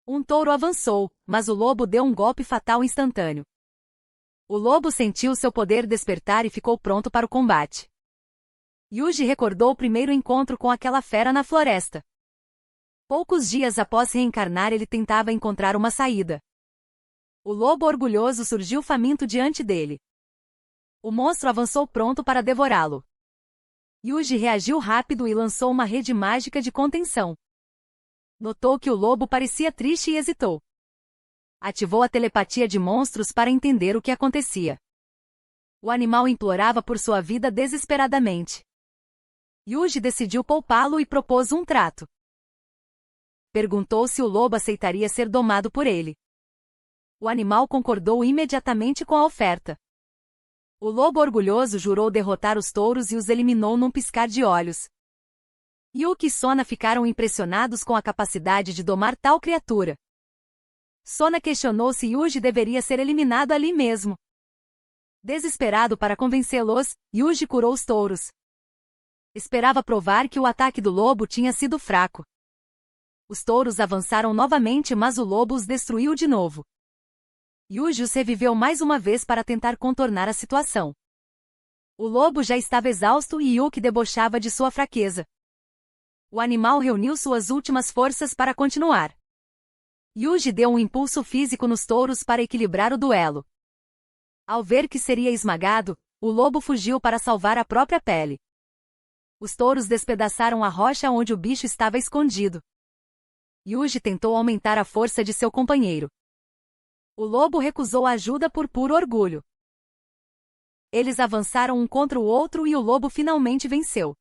S1: Um touro avançou, mas o lobo deu um golpe fatal instantâneo. O lobo sentiu seu poder despertar e ficou pronto para o combate. Yuji recordou o primeiro encontro com aquela fera na floresta. Poucos dias após reencarnar, ele tentava encontrar uma saída. O lobo orgulhoso surgiu faminto diante dele. O monstro avançou pronto para devorá-lo. Yuji reagiu rápido e lançou uma rede mágica de contenção. Notou que o lobo parecia triste e hesitou. Ativou a telepatia de monstros para entender o que acontecia. O animal implorava por sua vida desesperadamente. Yuji decidiu poupá-lo e propôs um trato. Perguntou se o lobo aceitaria ser domado por ele. O animal concordou imediatamente com a oferta. O lobo orgulhoso jurou derrotar os touros e os eliminou num piscar de olhos. Yuki e Sona ficaram impressionados com a capacidade de domar tal criatura. Sona questionou se Yuji deveria ser eliminado ali mesmo. Desesperado para convencê-los, Yuji curou os touros. Esperava provar que o ataque do lobo tinha sido fraco. Os touros avançaram novamente, mas o lobo os destruiu de novo. Yuji os reviveu mais uma vez para tentar contornar a situação. O lobo já estava exausto e Yuki debochava de sua fraqueza. O animal reuniu suas últimas forças para continuar. Yuji deu um impulso físico nos touros para equilibrar o duelo. Ao ver que seria esmagado, o lobo fugiu para salvar a própria pele. Os touros despedaçaram a rocha onde o bicho estava escondido. Yuji tentou aumentar a força de seu companheiro. O lobo recusou a ajuda por puro orgulho. Eles avançaram um contra o outro e o lobo finalmente venceu.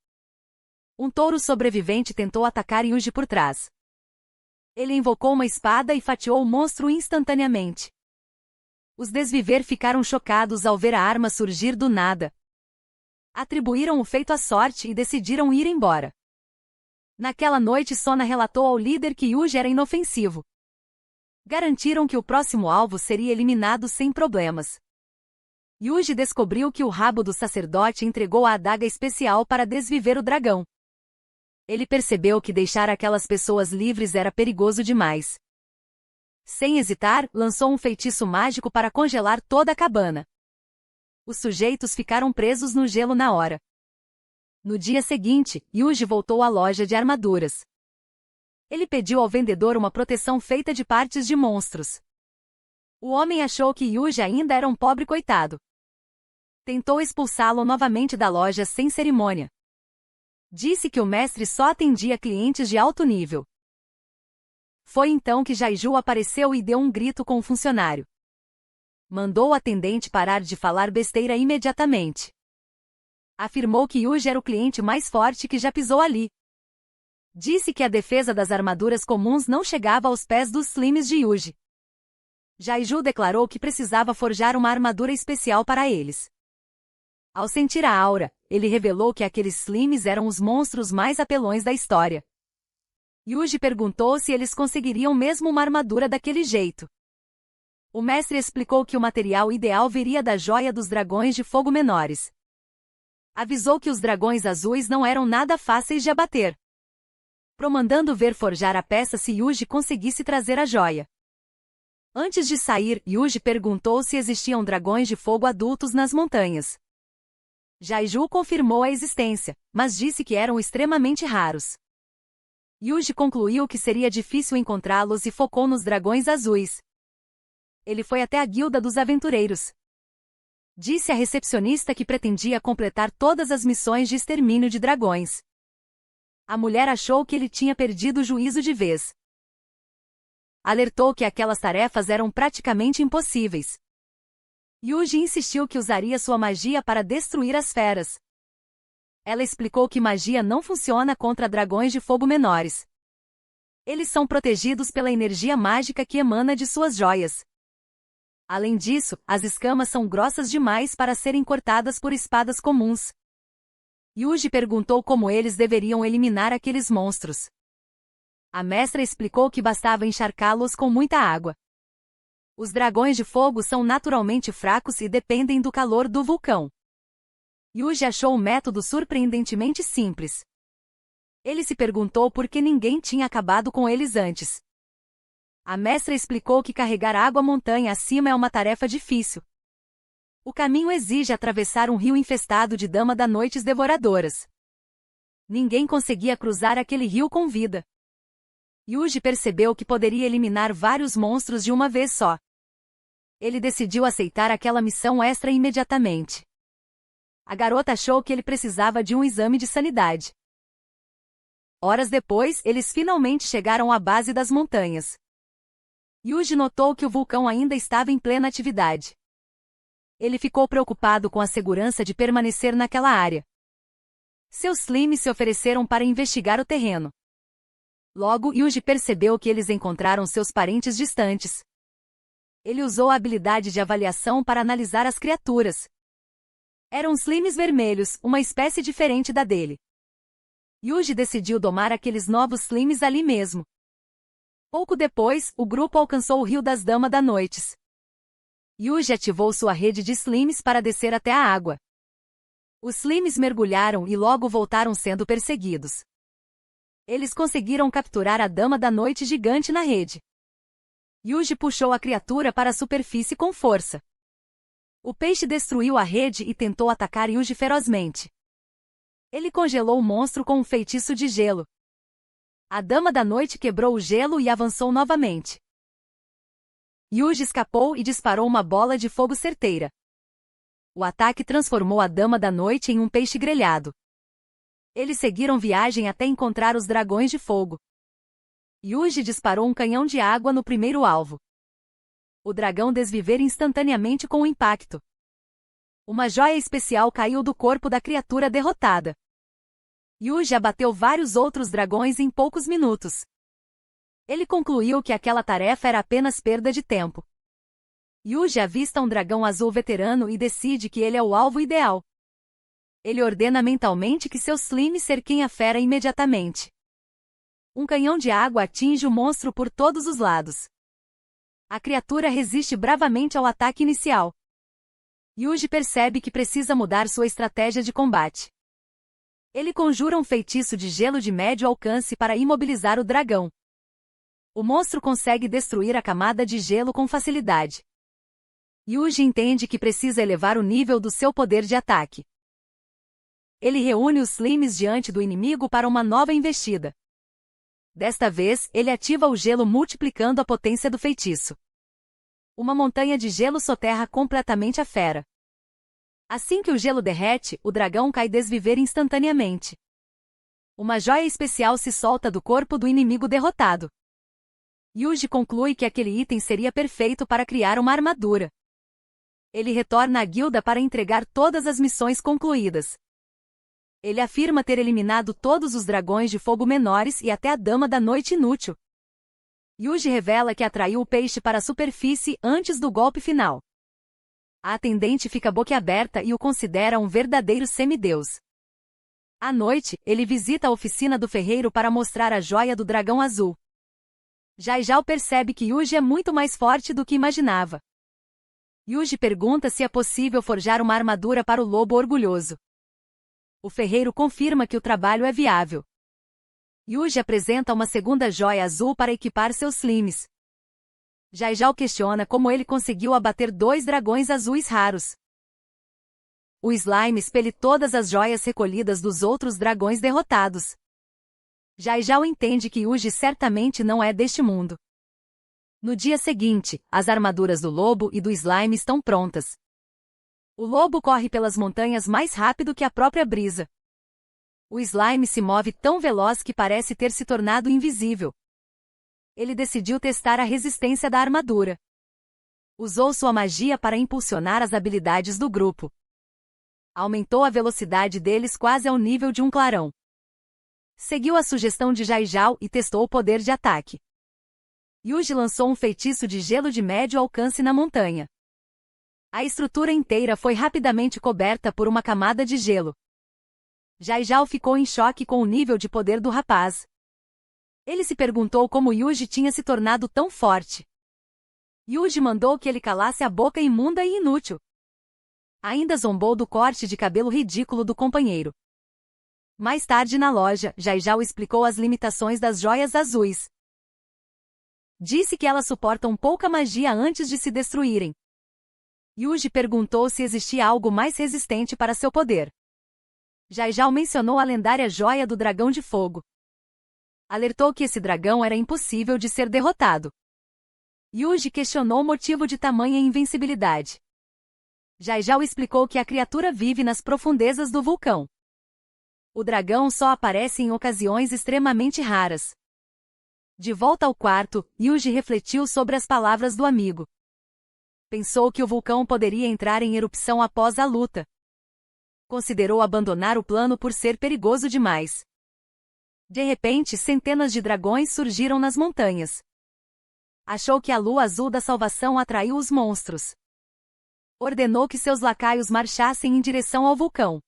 S1: Um touro sobrevivente tentou atacar Yuji por trás. Ele invocou uma espada e fatiou o monstro instantaneamente. Os desviver ficaram chocados ao ver a arma surgir do nada. Atribuíram o feito à sorte e decidiram ir embora. Naquela noite, Sona relatou ao líder que Yuji era inofensivo. Garantiram que o próximo alvo seria eliminado sem problemas. Yuji descobriu que o rabo do sacerdote entregou a adaga especial para desviver o dragão. Ele percebeu que deixar aquelas pessoas livres era perigoso demais. Sem hesitar, lançou um feitiço mágico para congelar toda a cabana. Os sujeitos ficaram presos no gelo na hora. No dia seguinte, Yuji voltou à loja de armaduras. Ele pediu ao vendedor uma proteção feita de partes de monstros. O homem achou que Yuji ainda era um pobre coitado. Tentou expulsá-lo novamente da loja sem cerimônia. Disse que o mestre só atendia clientes de alto nível. Foi então que Jaiju apareceu e deu um grito com o funcionário. Mandou o atendente parar de falar besteira imediatamente. Afirmou que Yuji era o cliente mais forte que já pisou ali. Disse que a defesa das armaduras comuns não chegava aos pés dos slimes de Yuji. Jaiju declarou que precisava forjar uma armadura especial para eles. Ao sentir a aura, ele revelou que aqueles slimes eram os monstros mais apelões da história. Yuji perguntou se eles conseguiriam mesmo uma armadura daquele jeito. O mestre explicou que o material ideal viria da joia dos dragões de fogo menores. Avisou que os dragões azuis não eram nada fáceis de abater, promandando ver forjar a peça se Yuji conseguisse trazer a joia. Antes de sair, Yuji perguntou se existiam dragões de fogo adultos nas montanhas. Jaiju confirmou a existência, mas disse que eram extremamente raros. Yuji concluiu que seria difícil encontrá-los e focou nos dragões azuis. Ele foi até a guilda dos aventureiros. Disse à recepcionista que pretendia completar todas as missões de extermínio de dragões. A mulher achou que ele tinha perdido o juízo de vez. Alertou que aquelas tarefas eram praticamente impossíveis. Yuji insistiu que usaria sua magia para destruir as feras. Ela explicou que magia não funciona contra dragões de fogo menores. Eles são protegidos pela energia mágica que emana de suas joias. Além disso, as escamas são grossas demais para serem cortadas por espadas comuns. Yuji perguntou como eles deveriam eliminar aqueles monstros. A mestra explicou que bastava encharcá-los com muita água. Os dragões de fogo são naturalmente fracos e dependem do calor do vulcão. Yuji achou o método surpreendentemente simples. Ele se perguntou por que ninguém tinha acabado com eles antes. A mestra explicou que carregar água montanha acima é uma tarefa difícil. O caminho exige atravessar um rio infestado de dama da noites devoradoras. Ninguém conseguia cruzar aquele rio com vida. Yuji percebeu que poderia eliminar vários monstros de uma vez só. Ele decidiu aceitar aquela missão extra imediatamente. A garota achou que ele precisava de um exame de sanidade. Horas depois, eles finalmente chegaram à base das montanhas. Yuji notou que o vulcão ainda estava em plena atividade. Ele ficou preocupado com a segurança de permanecer naquela área. Seus slimes se ofereceram para investigar o terreno. Logo, Yuji percebeu que eles encontraram seus parentes distantes. Ele usou a habilidade de avaliação para analisar as criaturas. Eram slimes vermelhos, uma espécie diferente da dele. Yuji decidiu domar aqueles novos slimes ali mesmo. Pouco depois, o grupo alcançou o Rio das Damas da Noites. Yuji ativou sua rede de slimes para descer até a água. Os slimes mergulharam e logo voltaram sendo perseguidos. Eles conseguiram capturar a Dama da Noite gigante na rede. Yuji puxou a criatura para a superfície com força. O peixe destruiu a rede e tentou atacar Yuji ferozmente. Ele congelou o monstro com um feitiço de gelo. A Dama da Noite quebrou o gelo e avançou novamente. Yuji escapou e disparou uma bola de fogo certeira. O ataque transformou a Dama da Noite em um peixe grelhado. Eles seguiram viagem até encontrar os dragões de fogo. Yuji disparou um canhão de água no primeiro alvo. O dragão desviveu instantaneamente com o impacto. Uma joia especial caiu do corpo da criatura derrotada. Yuji abateu vários outros dragões em poucos minutos. Ele concluiu que aquela tarefa era apenas perda de tempo. Yuji avista um dragão azul veterano e decide que ele é o alvo ideal. Ele ordena mentalmente que seus slimes cerquem a fera imediatamente. Um canhão de água atinge o monstro por todos os lados. A criatura resiste bravamente ao ataque inicial. Yuji percebe que precisa mudar sua estratégia de combate. Ele conjura um feitiço de gelo de médio alcance para imobilizar o dragão. O monstro consegue destruir a camada de gelo com facilidade. Yuji entende que precisa elevar o nível do seu poder de ataque. Ele reúne os slimes diante do inimigo para uma nova investida. Desta vez, ele ativa o gelo multiplicando a potência do feitiço. Uma montanha de gelo soterra completamente a fera. Assim que o gelo derrete, o dragão cai desviver instantaneamente. Uma joia especial se solta do corpo do inimigo derrotado. Yuji conclui que aquele item seria perfeito para criar uma armadura. Ele retorna à guilda para entregar todas as missões concluídas. Ele afirma ter eliminado todos os dragões de fogo menores e até a Dama da Noite inútil. Yuji revela que atraiu o peixe para a superfície antes do golpe final. A atendente fica boquiaberta e o considera um verdadeiro semideus. À noite, ele visita a oficina do ferreiro para mostrar a joia do dragão azul. Jaijao percebe que Yuji é muito mais forte do que imaginava. Yuji pergunta se é possível forjar uma armadura para o lobo orgulhoso. O ferreiro confirma que o trabalho é viável. Yuji apresenta uma segunda joia azul para equipar seus slimes. Jaijao questiona como ele conseguiu abater 2 dragões azuis raros. O slime expele todas as joias recolhidas dos outros dragões derrotados. Jaijao entende que Yuji certamente não é deste mundo. No dia seguinte, as armaduras do lobo e do slime estão prontas. O lobo corre pelas montanhas mais rápido que a própria brisa. O slime se move tão veloz que parece ter se tornado invisível. Ele decidiu testar a resistência da armadura. Usou sua magia para impulsionar as habilidades do grupo. Aumentou a velocidade deles quase ao nível de um clarão. Seguiu a sugestão de Jaijao e testou o poder de ataque. Yuji lançou um feitiço de gelo de médio alcance na montanha. A estrutura inteira foi rapidamente coberta por uma camada de gelo. Jaijao ficou em choque com o nível de poder do rapaz. Ele se perguntou como Yuji tinha se tornado tão forte. Yuji mandou que ele calasse a boca imunda e inútil. Ainda zombou do corte de cabelo ridículo do companheiro. Mais tarde na loja, Jaijao explicou as limitações das joias azuis. Disse que elas suportam pouca magia antes de se destruírem. Yuji perguntou se existia algo mais resistente para seu poder. Jaijao mencionou a lendária joia do dragão de fogo. Alertou que esse dragão era impossível de ser derrotado. Yuji questionou o motivo de tamanha invencibilidade. Jaijao explicou que a criatura vive nas profundezas do vulcão. O dragão só aparece em ocasiões extremamente raras. De volta ao quarto, Yuji refletiu sobre as palavras do amigo. Pensou que o vulcão poderia entrar em erupção após a luta. Considerou abandonar o plano por ser perigoso demais. De repente, centenas de dragões surgiram nas montanhas. Achou que a lua azul da salvação atraiu os monstros. Ordenou que seus lacaios marchassem em direção ao vulcão.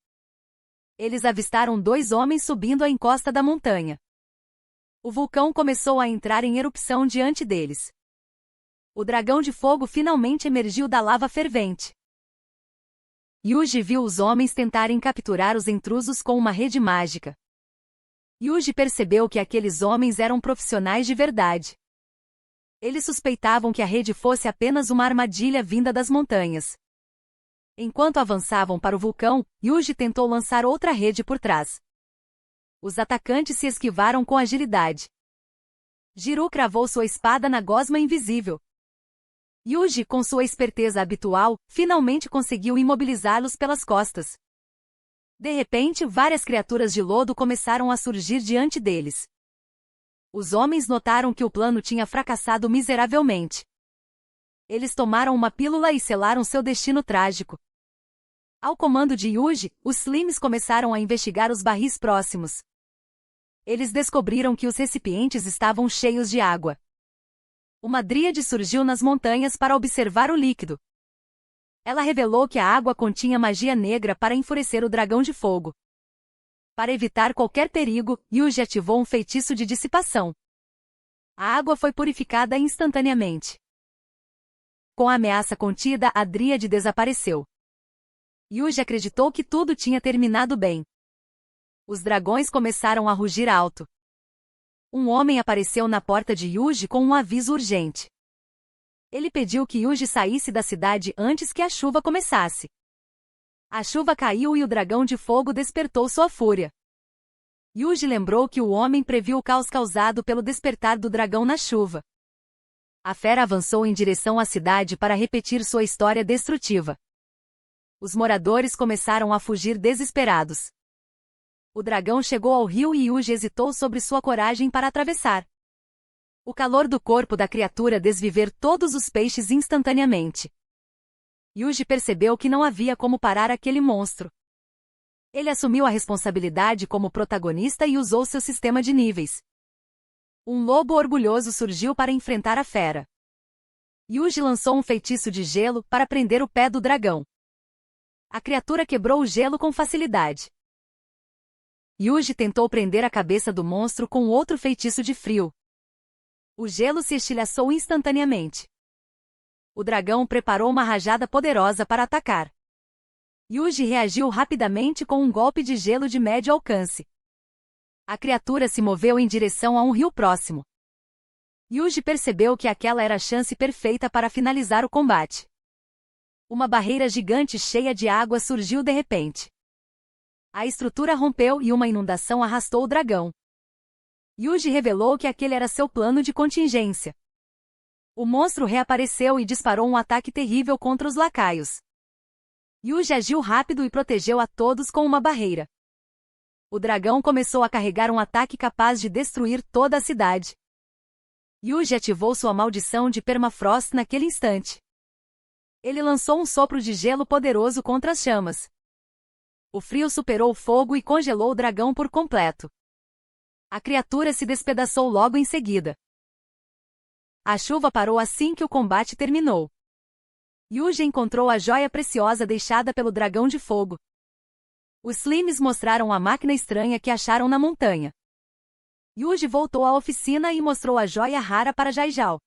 S1: Eles avistaram 2 homens subindo a encosta da montanha. O vulcão começou a entrar em erupção diante deles. O dragão de fogo finalmente emergiu da lava fervente. Yuji viu os homens tentarem capturar os intrusos com uma rede mágica. Yuji percebeu que aqueles homens eram profissionais de verdade. Eles suspeitavam que a rede fosse apenas uma armadilha vinda das montanhas. Enquanto avançavam para o vulcão, Yuji tentou lançar outra rede por trás. Os atacantes se esquivaram com agilidade. Jiru cravou sua espada na gosma invisível. Yuji, com sua esperteza habitual, finalmente conseguiu imobilizá-los pelas costas. De repente, várias criaturas de lodo começaram a surgir diante deles. Os homens notaram que o plano tinha fracassado miseravelmente. Eles tomaram uma pílula e selaram seu destino trágico. Ao comando de Yuji, os Slims começaram a investigar os barris próximos. Eles descobriram que os recipientes estavam cheios de água. Uma dríade surgiu nas montanhas para observar o líquido. Ela revelou que a água continha magia negra para enfurecer o dragão de fogo. Para evitar qualquer perigo, Yuji ativou um feitiço de dissipação. A água foi purificada instantaneamente. Com a ameaça contida, a dríade desapareceu. Yuji acreditou que tudo tinha terminado bem. Os dragões começaram a rugir alto. Um homem apareceu na porta de Yuji com um aviso urgente. Ele pediu que Yuji saísse da cidade antes que a chuva começasse. A chuva caiu e o dragão de fogo despertou sua fúria. Yuji lembrou que o homem previu o caos causado pelo despertar do dragão na chuva. A fera avançou em direção à cidade para repetir sua história destrutiva. Os moradores começaram a fugir desesperados. O dragão chegou ao rio e Yuji hesitou sobre sua coragem para atravessar. O calor do corpo da criatura desviver todos os peixes instantaneamente. Yuji percebeu que não havia como parar aquele monstro. Ele assumiu a responsabilidade como protagonista e usou seu sistema de níveis. Um lobo orgulhoso surgiu para enfrentar a fera. Yuji lançou um feitiço de gelo para prender o pé do dragão. A criatura quebrou o gelo com facilidade. Yuji tentou prender a cabeça do monstro com outro feitiço de frio. O gelo se estilhaçou instantaneamente. O dragão preparou uma rajada poderosa para atacar. Yuji reagiu rapidamente com um golpe de gelo de médio alcance. A criatura se moveu em direção a um rio próximo. Yuji percebeu que aquela era a chance perfeita para finalizar o combate. Uma barreira gigante cheia de água surgiu de repente. A estrutura rompeu e uma inundação arrastou o dragão. Yuji revelou que aquele era seu plano de contingência. O monstro reapareceu e disparou um ataque terrível contra os lacaios. Yuji agiu rápido e protegeu a todos com uma barreira. O dragão começou a carregar um ataque capaz de destruir toda a cidade. Yuji ativou sua maldição de permafrost naquele instante. Ele lançou um sopro de gelo poderoso contra as chamas. O frio superou o fogo e congelou o dragão por completo. A criatura se despedaçou logo em seguida. A chuva parou assim que o combate terminou. Yuji encontrou a joia preciosa deixada pelo dragão de fogo. Os Slimes mostraram a máquina estranha que acharam na montanha. Yuji voltou à oficina e mostrou a joia rara para Jaijao.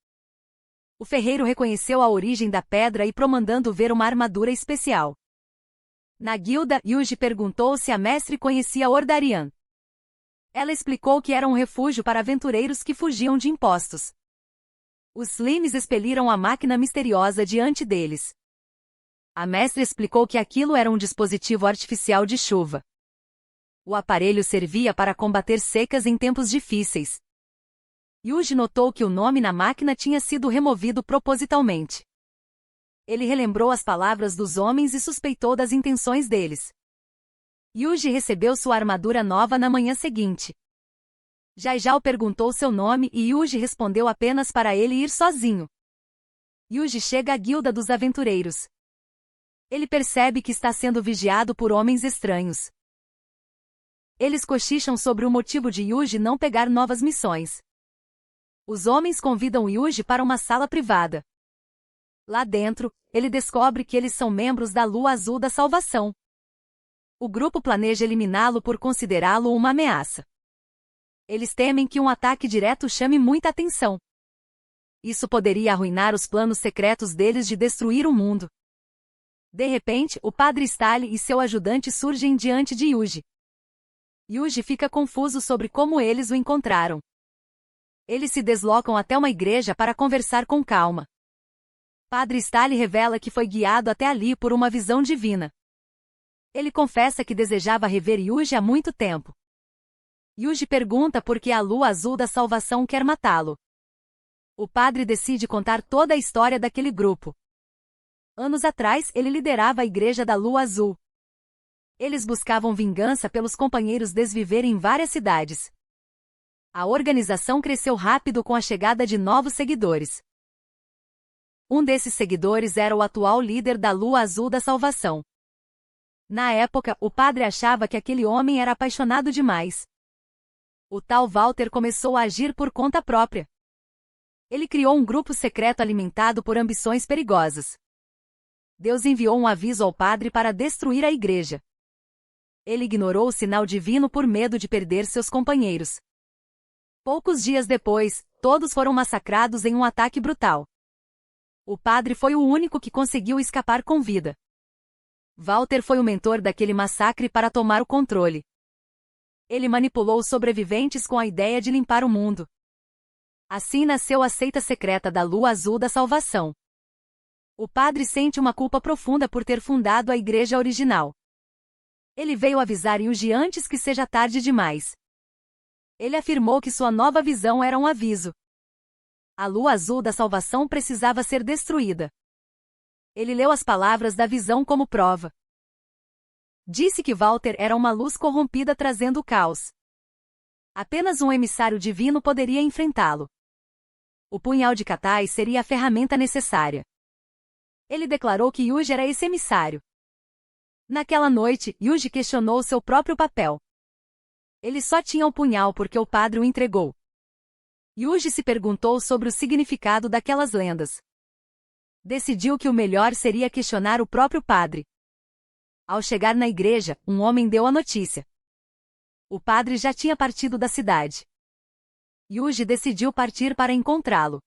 S1: O ferreiro reconheceu a origem da pedra e promandando ver uma armadura especial. Na guilda, Yuji perguntou se a mestre conhecia Ordarian. Ela explicou que era um refúgio para aventureiros que fugiam de impostos. Os Slimes expeliram a máquina misteriosa diante deles. A mestre explicou que aquilo era um dispositivo artificial de chuva. O aparelho servia para combater secas em tempos difíceis. Yuji notou que o nome na máquina tinha sido removido propositalmente. Ele relembrou as palavras dos homens e suspeitou das intenções deles. Yuji recebeu sua armadura nova na manhã seguinte. Jaijao perguntou seu nome e Yuji respondeu apenas para ele ir sozinho. Yuji chega à guilda dos aventureiros. Ele percebe que está sendo vigiado por homens estranhos. Eles cochicham sobre o motivo de Yuji não pegar novas missões. Os homens convidam Yuji para uma sala privada. Lá dentro, ele descobre que eles são membros da Lua Azul da Salvação. O grupo planeja eliminá-lo por considerá-lo uma ameaça. Eles temem que um ataque direto chame muita atenção. Isso poderia arruinar os planos secretos deles de destruir o mundo. De repente, o padre Stali e seu ajudante surgem diante de Yuji. Yuji fica confuso sobre como eles o encontraram. Eles se deslocam até uma igreja para conversar com calma. Padre Stali revela que foi guiado até ali por uma visão divina. Ele confessa que desejava rever Yuji há muito tempo. Yuji pergunta por que a Lua Azul da Salvação quer matá-lo. O padre decide contar toda a história daquele grupo. Anos atrás, ele liderava a Igreja da Lua Azul. Eles buscavam vingança pelos companheiros desviver em várias cidades. A organização cresceu rápido com a chegada de novos seguidores. Um desses seguidores era o atual líder da Lua Azul da Salvação. Na época, o padre achava que aquele homem era apaixonado demais. O tal Walter começou a agir por conta própria. Ele criou um grupo secreto alimentado por ambições perigosas. Deus enviou um aviso ao padre para destruir a igreja. Ele ignorou o sinal divino por medo de perder seus companheiros. Poucos dias depois, todos foram massacrados em um ataque brutal. O padre foi o único que conseguiu escapar com vida. Walter foi o mentor daquele massacre para tomar o controle. Ele manipulou os sobreviventes com a ideia de limpar o mundo. Assim nasceu a seita secreta da Lua Azul da Salvação. O padre sente uma culpa profunda por ter fundado a igreja original. Ele veio avisar Yuji antes que seja tarde demais. Ele afirmou que sua nova visão era um aviso. A Lua Azul da Salvação precisava ser destruída. Ele leu as palavras da visão como prova. Disse que Walter era uma luz corrompida trazendo o caos. Apenas um emissário divino poderia enfrentá-lo. O punhal de Katai seria a ferramenta necessária. Ele declarou que Yuji era esse emissário. Naquela noite, Yuji questionou seu próprio papel. Ele só tinha o punhal porque o padre o entregou. Yuji se perguntou sobre o significado daquelas lendas. Decidiu que o melhor seria questionar o próprio padre. Ao chegar na igreja, um homem deu a notícia. O padre já tinha partido da cidade. Yuji decidiu partir para encontrá-lo.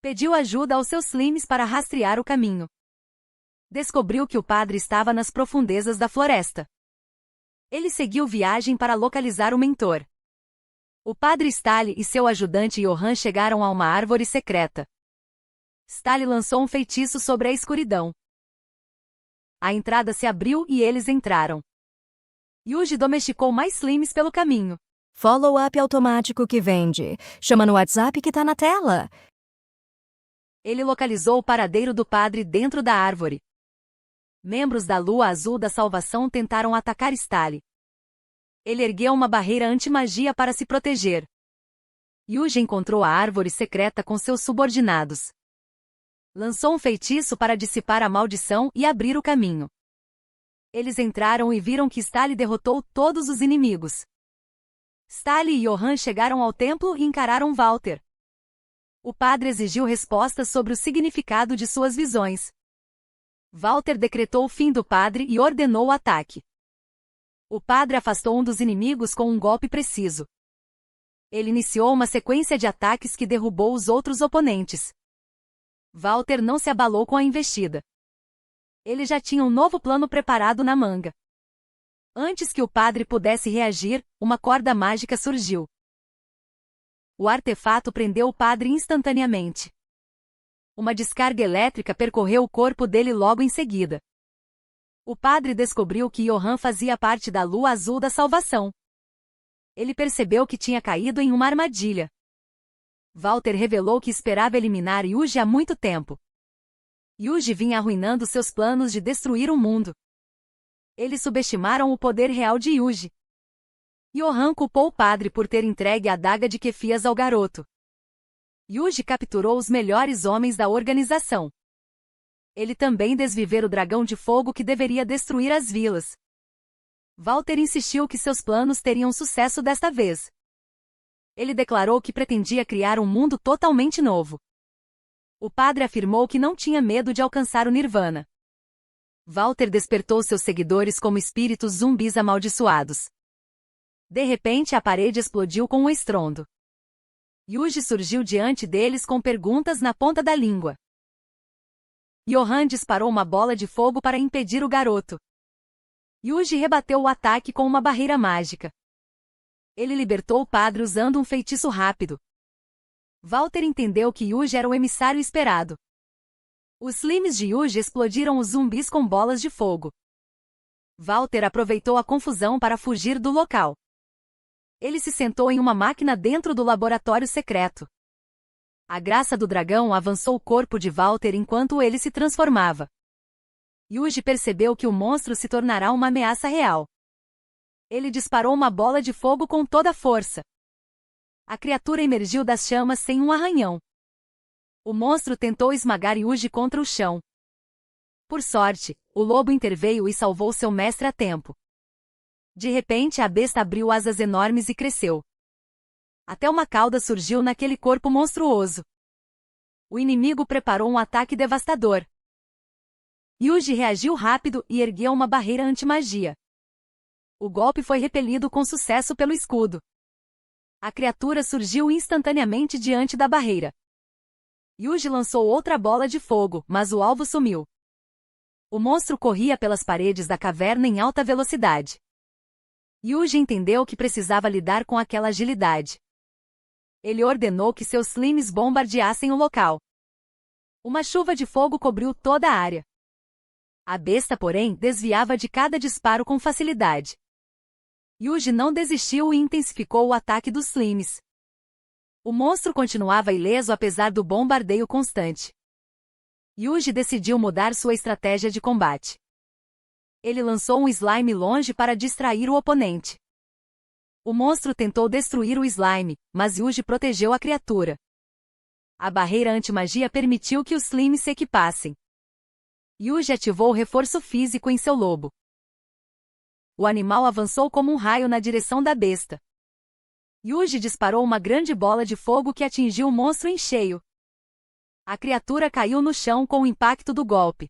S1: Pediu ajuda aos seus slimes para rastrear o caminho. Descobriu que o padre estava nas profundezas da floresta. Ele seguiu viagem para localizar o mentor. O padre Stali e seu ajudante Johan chegaram a uma árvore secreta. Stali lançou um feitiço sobre a escuridão. A entrada se abriu e eles entraram. Yuji domesticou mais slimes pelo caminho.
S2: Follow-up automático que vende. Chama no WhatsApp que tá na tela.
S1: Ele localizou o paradeiro do padre dentro da árvore. Membros da Lua Azul da Salvação tentaram atacar Stali. Ele ergueu uma barreira anti-magia para se proteger. Yuji encontrou a árvore secreta com seus subordinados. Lançou um feitiço para dissipar a maldição e abrir o caminho. Eles entraram e viram que Stali derrotou todos os inimigos. Stali e Johan chegaram ao templo e encararam Walter. O padre exigiu respostas sobre o significado de suas visões. Walter decretou o fim do padre e ordenou o ataque. O padre afastou um dos inimigos com um golpe preciso. Ele iniciou uma sequência de ataques que derrubou os outros oponentes. Walter não se abalou com a investida. Ele já tinha um novo plano preparado na manga. Antes que o padre pudesse reagir, uma corda mágica surgiu. O artefato prendeu o padre instantaneamente. Uma descarga elétrica percorreu o corpo dele logo em seguida. O padre descobriu que Johan fazia parte da Lua Azul da Salvação. Ele percebeu que tinha caído em uma armadilha. Walter revelou que esperava eliminar Yuji há muito tempo. Yuji vinha arruinando seus planos de destruir o mundo. Eles subestimaram o poder real de Yuji. Johan culpou o padre por ter entregue a adaga de Kefias ao garoto. Yuji capturou os melhores homens da organização. Ele também desvivera o dragão de fogo que deveria destruir as vilas. Walter insistiu que seus planos teriam sucesso desta vez. Ele declarou que pretendia criar um mundo totalmente novo. O padre afirmou que não tinha medo de alcançar o Nirvana. Walter despertou seus seguidores como espíritos zumbis amaldiçoados. De repente a parede explodiu com um estrondo. Yuji surgiu diante deles com perguntas na ponta da língua. Johan disparou uma bola de fogo para impedir o garoto. Yuji rebateu o ataque com uma barreira mágica. Ele libertou o padre usando um feitiço rápido. Walter entendeu que Yuji era o emissário esperado. Os slimes de Yuji explodiram os zumbis com bolas de fogo. Walter aproveitou a confusão para fugir do local. Ele se sentou em uma máquina dentro do laboratório secreto. A graça do dragão avançou o corpo de Walter enquanto ele se transformava. Yuji percebeu que o monstro se tornará uma ameaça real. Ele disparou uma bola de fogo com toda a força. A criatura emergiu das chamas sem um arranhão. O monstro tentou esmagar Yuji contra o chão. Por sorte, o lobo interveio e salvou seu mestre a tempo. De repente a besta abriu asas enormes e cresceu. Até uma cauda surgiu naquele corpo monstruoso. O inimigo preparou um ataque devastador. Yuji reagiu rápido e ergueu uma barreira anti-magia. O golpe foi repelido com sucesso pelo escudo. A criatura surgiu instantaneamente diante da barreira. Yuji lançou outra bola de fogo, mas o alvo sumiu. O monstro corria pelas paredes da caverna em alta velocidade. Yuji entendeu que precisava lidar com aquela agilidade. Ele ordenou que seus slimes bombardeassem o local. Uma chuva de fogo cobriu toda a área. A besta, porém, desviava de cada disparo com facilidade. Yuji não desistiu e intensificou o ataque dos slimes. O monstro continuava ileso apesar do bombardeio constante. Yuji decidiu mudar sua estratégia de combate. Ele lançou um slime longe para distrair o oponente. O monstro tentou destruir o slime, mas Yuji protegeu a criatura. A barreira anti-magia permitiu que os slimes se equipassem. Yuji ativou o reforço físico em seu lobo. O animal avançou como um raio na direção da besta. Yuji disparou uma grande bola de fogo que atingiu o monstro em cheio. A criatura caiu no chão com o impacto do golpe.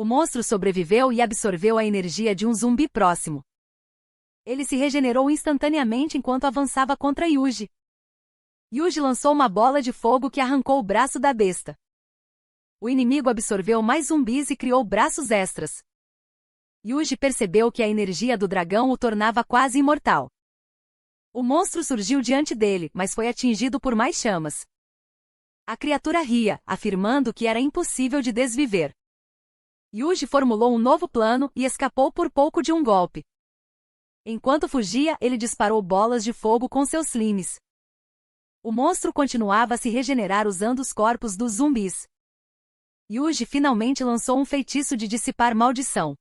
S1: O monstro sobreviveu e absorveu a energia de um zumbi próximo. Ele se regenerou instantaneamente enquanto avançava contra Yuji. Yuji lançou uma bola de fogo que arrancou o braço da besta. O inimigo absorveu mais zumbis e criou braços extras. Yuji percebeu que a energia do dragão o tornava quase imortal. O monstro surgiu diante dele, mas foi atingido por mais chamas. A criatura ria, afirmando que era impossível de desviver. Yuji formulou um novo plano e escapou por pouco de um golpe. Enquanto fugia, ele disparou bolas de fogo com seus slimes. O monstro continuava a se regenerar usando os corpos dos zumbis. Yuji finalmente lançou um feitiço de dissipar maldição.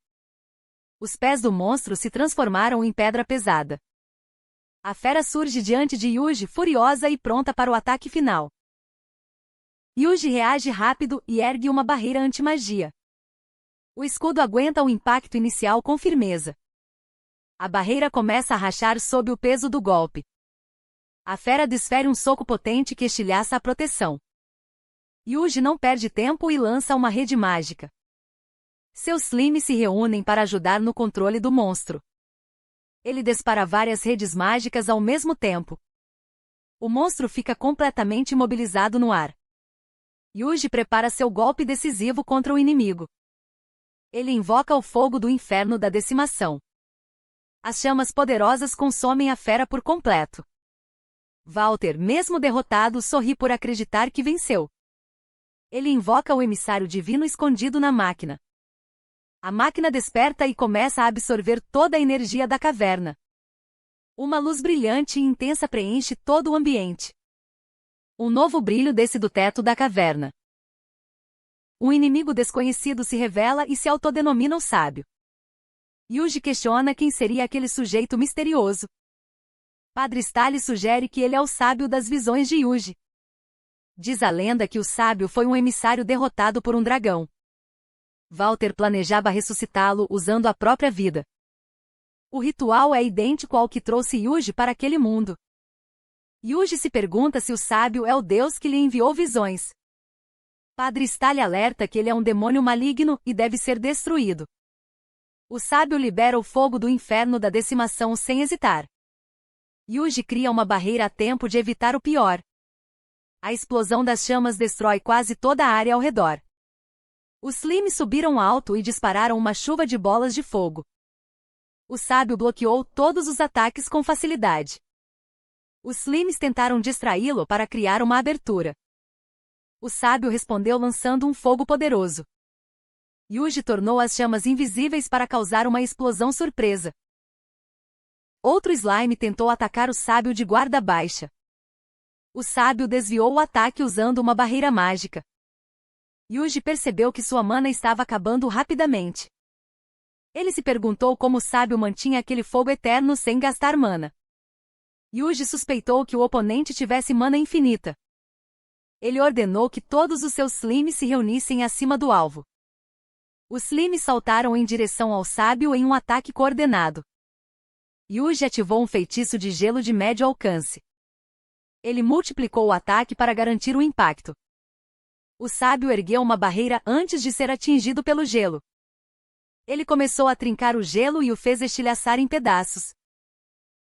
S1: Os pés do monstro se transformaram em pedra pesada. A fera surge diante de Yuji furiosa e pronta para o ataque final. Yuji reage rápido e ergue uma barreira anti-magia. O escudo aguenta o impacto inicial com firmeza. A barreira começa a rachar sob o peso do golpe. A fera desfere um soco potente que estilhaça a proteção. Yuji não perde tempo e lança uma rede mágica. Seus slimes se reúnem para ajudar no controle do monstro. Ele dispara várias redes mágicas ao mesmo tempo. O monstro fica completamente imobilizado no ar. Yuji prepara seu golpe decisivo contra o inimigo. Ele invoca o fogo do inferno da decimação. As chamas poderosas consomem a fera por completo. Walter, mesmo derrotado, sorri por acreditar que venceu. Ele invoca o emissário divino escondido na máquina. A máquina desperta e começa a absorver toda a energia da caverna. Uma luz brilhante e intensa preenche todo o ambiente. Um novo brilho desce do teto da caverna. Um inimigo desconhecido se revela e se autodenomina o sábio. Yuji questiona quem seria aquele sujeito misterioso. Padre Stali sugere que ele é o sábio das visões de Yuji. Diz a lenda que o sábio foi um emissário derrotado por um dragão. Walter planejava ressuscitá-lo usando a própria vida. O ritual é idêntico ao que trouxe Yuji para aquele mundo. Yuji se pergunta se o sábio é o deus que lhe enviou visões. Padre Stali alerta que ele é um demônio maligno e deve ser destruído. O sábio libera o fogo do inferno da decimação sem hesitar. Yuji cria uma barreira a tempo de evitar o pior. A explosão das chamas destrói quase toda a área ao redor. Os slimes subiram alto e dispararam uma chuva de bolas de fogo. O sábio bloqueou todos os ataques com facilidade. Os slimes tentaram distraí-lo para criar uma abertura. O sábio respondeu lançando um fogo poderoso. Yuji tornou as chamas invisíveis para causar uma explosão surpresa. Outro slime tentou atacar o sábio de guarda baixa. O sábio desviou o ataque usando uma barreira mágica. Yuji percebeu que sua mana estava acabando rapidamente. Ele se perguntou como o sábio mantinha aquele fogo eterno sem gastar mana. Yuji suspeitou que o oponente tivesse mana infinita. Ele ordenou que todos os seus slimes se reunissem acima do alvo. Os slimes saltaram em direção ao sábio em um ataque coordenado. Yuji ativou um feitiço de gelo de médio alcance. Ele multiplicou o ataque para garantir o impacto. O sábio ergueu uma barreira antes de ser atingido pelo gelo. Ele começou a trincar o gelo e o fez estilhaçar em pedaços.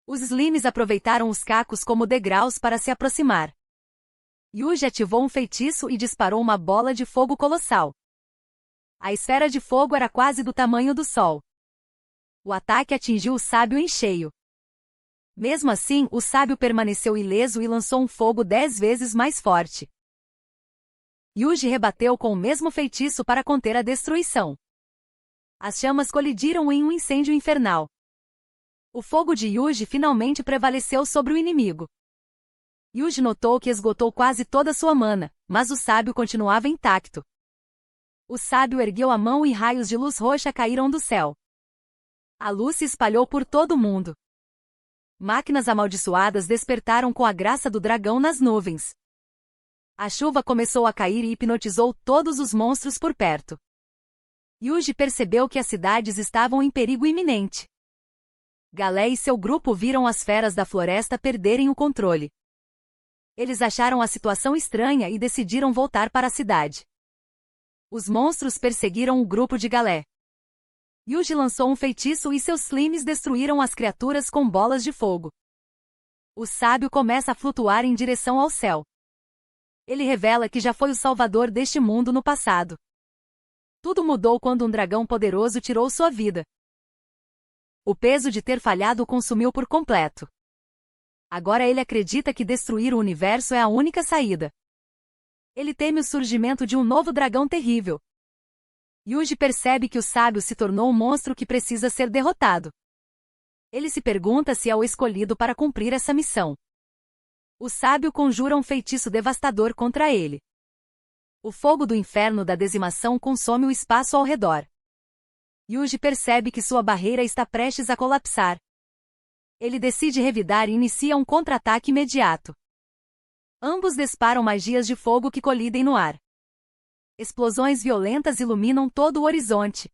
S1: Os slimes aproveitaram os cacos como degraus para se aproximar. Yuji ativou um feitiço e disparou uma bola de fogo colossal. A esfera de fogo era quase do tamanho do sol. O ataque atingiu o sábio em cheio. Mesmo assim, o sábio permaneceu ileso e lançou um fogo 10 vezes mais forte. Yuji rebateu com o mesmo feitiço para conter a destruição. As chamas colidiram em um incêndio infernal. O fogo de Yuji finalmente prevaleceu sobre o inimigo. Yuji notou que esgotou quase toda sua mana, mas o sábio continuava intacto. O sábio ergueu a mão e raios de luz roxa caíram do céu. A luz se espalhou por todo o mundo. Máquinas amaldiçoadas despertaram com a graça do dragão nas nuvens. A chuva começou a cair e hipnotizou todos os monstros por perto. Yuji percebeu que as cidades estavam em perigo iminente. Galé e seu grupo viram as feras da floresta perderem o controle. Eles acharam a situação estranha e decidiram voltar para a cidade. Os monstros perseguiram o grupo de Galé. Yuji lançou um feitiço e seus slimes destruíram as criaturas com bolas de fogo. O sábio começa a flutuar em direção ao céu. Ele revela que já foi o salvador deste mundo no passado. Tudo mudou quando um dragão poderoso tirou sua vida. O peso de ter falhado o consumiu por completo. Agora ele acredita que destruir o universo é a única saída. Ele teme o surgimento de um novo dragão terrível. Yuji percebe que o sábio se tornou um monstro que precisa ser derrotado. Ele se pergunta se é o escolhido para cumprir essa missão. O sábio conjura um feitiço devastador contra ele. O fogo do inferno da dizimação consome o espaço ao redor. Yuji percebe que sua barreira está prestes a colapsar. Ele decide revidar e inicia um contra-ataque imediato. Ambos disparam magias de fogo que colidem no ar. Explosões violentas iluminam todo o horizonte.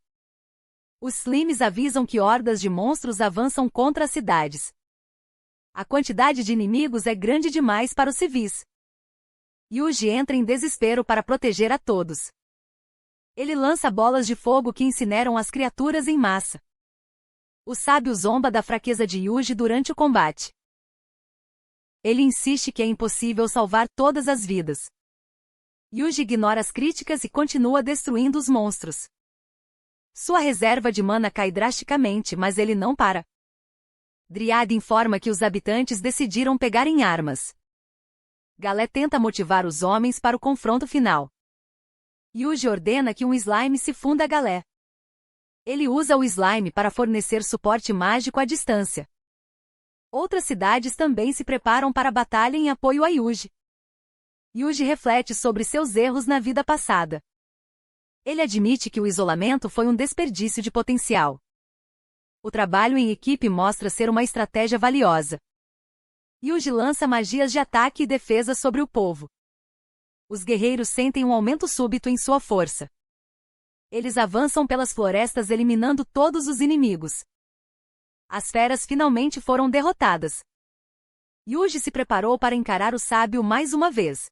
S1: Os Slimes avisam que hordas de monstros avançam contra as cidades. A quantidade de inimigos é grande demais para os civis. Yuji entra em desespero para proteger a todos. Ele lança bolas de fogo que incineram as criaturas em massa. O sábio zomba da fraqueza de Yuji durante o combate. Ele insiste que é impossível salvar todas as vidas. Yuji ignora as críticas e continua destruindo os monstros. Sua reserva de mana cai drasticamente, mas ele não para. Dryad informa que os habitantes decidiram pegar em armas. Galé tenta motivar os homens para o confronto final. Yuji ordena que um slime se funda a Galé. Ele usa o slime para fornecer suporte mágico à distância. Outras cidades também se preparam para a batalha em apoio a Yuji. Yuji reflete sobre seus erros na vida passada. Ele admite que o isolamento foi um desperdício de potencial. O trabalho em equipe mostra ser uma estratégia valiosa. Yuji lança magias de ataque e defesa sobre o povo. Os guerreiros sentem um aumento súbito em sua força. Eles avançam pelas florestas eliminando todos os inimigos. As feras finalmente foram derrotadas. Yuji se preparou para encarar o sábio mais uma vez.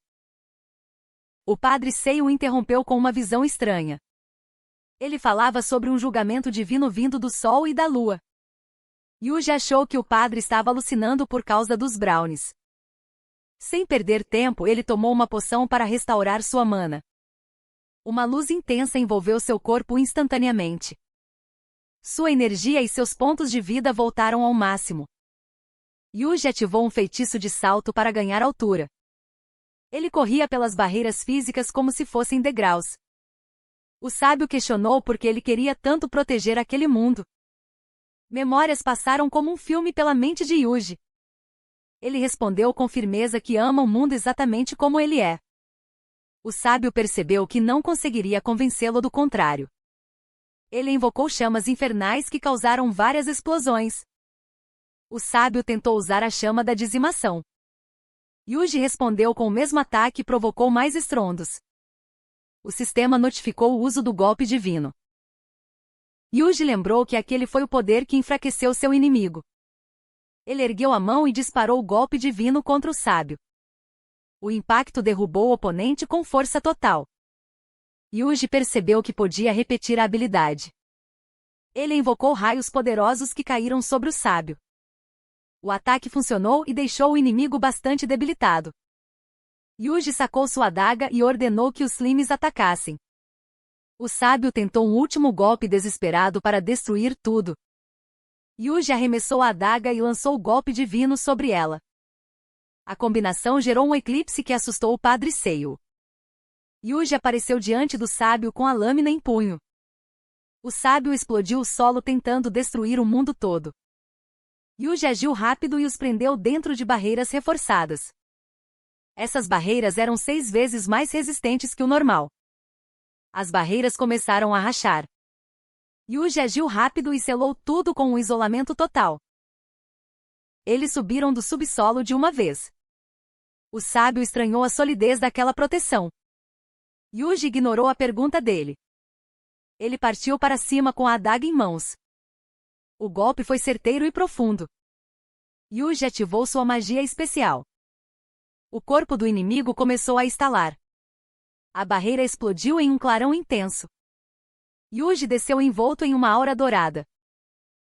S1: O padre Sei o interrompeu com uma visão estranha. Ele falava sobre um julgamento divino vindo do sol e da lua. Yuji achou que o padre estava alucinando por causa dos brownies. Sem perder tempo, ele tomou uma poção para restaurar sua mana. Uma luz intensa envolveu seu corpo instantaneamente. Sua energia e seus pontos de vida voltaram ao máximo. Yuji ativou um feitiço de salto para ganhar altura. Ele corria pelas barreiras físicas como se fossem degraus. O sábio questionou por que ele queria tanto proteger aquele mundo. Memórias passaram como um filme pela mente de Yuji. Ele respondeu com firmeza que ama o mundo exatamente como ele é. O sábio percebeu que não conseguiria convencê-lo do contrário. Ele invocou chamas infernais que causaram várias explosões. O sábio tentou usar a chama da dizimação. Yuji respondeu com o mesmo ataque e provocou mais estrondos. O sistema notificou o uso do golpe divino. Yuji lembrou que aquele foi o poder que enfraqueceu seu inimigo. Ele ergueu a mão e disparou o golpe divino contra o sábio. O impacto derrubou o oponente com força total. Yuji percebeu que podia repetir a habilidade. Ele invocou raios poderosos que caíram sobre o sábio. O ataque funcionou e deixou o inimigo bastante debilitado. Yuji sacou sua adaga e ordenou que os Slimes atacassem. O sábio tentou um último golpe desesperado para destruir tudo. Yuji arremessou a adaga e lançou o golpe divino sobre ela. A combinação gerou um eclipse que assustou o padre Seiyu. Yuji apareceu diante do sábio com a lâmina em punho. O sábio explodiu o solo tentando destruir o mundo todo. Yuji agiu rápido e os prendeu dentro de barreiras reforçadas. Essas barreiras eram 6 vezes mais resistentes que o normal. As barreiras começaram a rachar. Yuji agiu rápido e selou tudo com um isolamento total. Eles subiram do subsolo de uma vez. O sábio estranhou a solidez daquela proteção. Yuji ignorou a pergunta dele. Ele partiu para cima com a adaga em mãos. O golpe foi certeiro e profundo. Yuji ativou sua magia especial. O corpo do inimigo começou a estalar. A barreira explodiu em um clarão intenso. Yuji desceu envolto em uma aura dourada.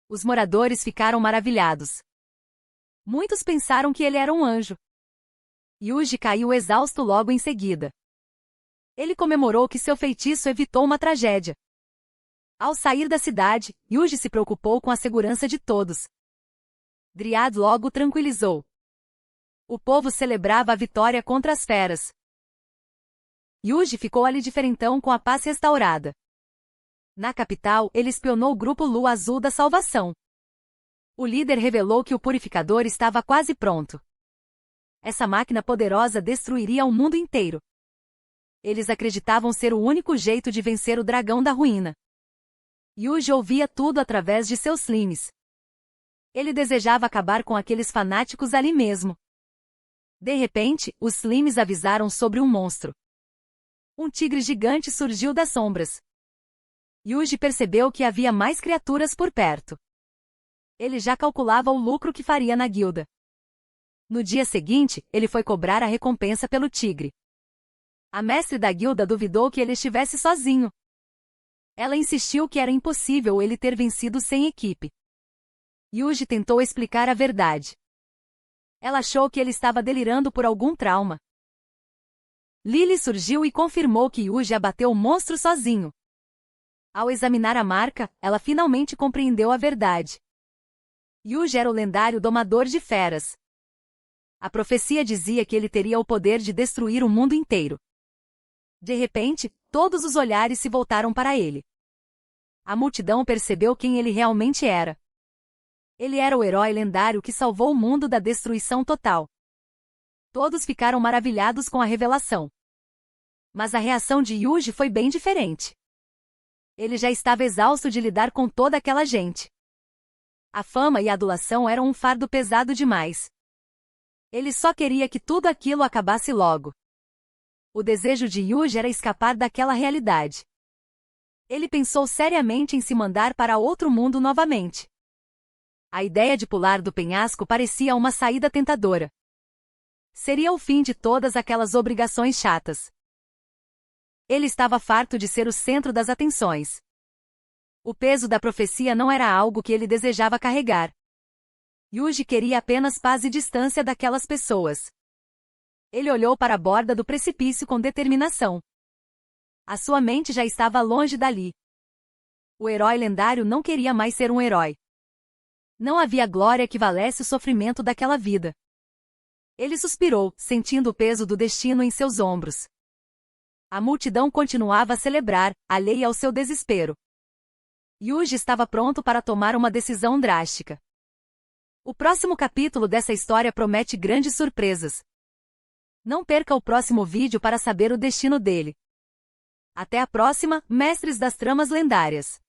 S1: Os moradores ficaram maravilhados. Muitos pensaram que ele era um anjo. Yuji caiu exausto logo em seguida. Ele comemorou que seu feitiço evitou uma tragédia. Ao sair da cidade, Yuji se preocupou com a segurança de todos. Dryad logo tranquilizou. O povo celebrava a vitória contra as feras. Yuji ficou ali diferentão com a paz restaurada. Na capital, ele espionou o grupo Lua Azul da Salvação. O líder revelou que o purificador estava quase pronto. Essa máquina poderosa destruiria o mundo inteiro. Eles acreditavam ser o único jeito de vencer o dragão da ruína. Yuji ouvia tudo através de seus slimes. Ele desejava acabar com aqueles fanáticos ali mesmo. De repente, os slimes avisaram sobre um monstro. Um tigre gigante surgiu das sombras. Yuji percebeu que havia mais criaturas por perto. Ele já calculava o lucro que faria na guilda. No dia seguinte, ele foi cobrar a recompensa pelo tigre. A mestre da guilda duvidou que ele estivesse sozinho. Ela insistiu que era impossível ele ter vencido sem equipe. Yuji tentou explicar a verdade. Ela achou que ele estava delirando por algum trauma. Lily surgiu e confirmou que Yuji abateu o monstro sozinho. Ao examinar a marca, ela finalmente compreendeu a verdade. Yuji era o lendário domador de feras. A profecia dizia que ele teria o poder de destruir o mundo inteiro. De repente, todos os olhares se voltaram para ele. A multidão percebeu quem ele realmente era. Ele era o herói lendário que salvou o mundo da destruição total. Todos ficaram maravilhados com a revelação. Mas a reação de Yuji foi bem diferente. Ele já estava exausto de lidar com toda aquela gente. A fama e a adulação eram um fardo pesado demais. Ele só queria que tudo aquilo acabasse logo. O desejo de Yuji era escapar daquela realidade. Ele pensou seriamente em se mandar para outro mundo novamente. A ideia de pular do penhasco parecia uma saída tentadora. Seria o fim de todas aquelas obrigações chatas. Ele estava farto de ser o centro das atenções. O peso da profecia não era algo que ele desejava carregar. Yuji queria apenas paz e distância daquelas pessoas. Ele olhou para a borda do precipício com determinação. A sua mente já estava longe dali. O herói lendário não queria mais ser um herói. Não havia glória que valesse o sofrimento daquela vida. Ele suspirou, sentindo o peso do destino em seus ombros. A multidão continuava a celebrar, alheia ao seu desespero. Yuji estava pronto para tomar uma decisão drástica. O próximo capítulo dessa história promete grandes surpresas. Não perca o próximo vídeo para saber o destino dele. Até a próxima, mestres das tramas lendárias!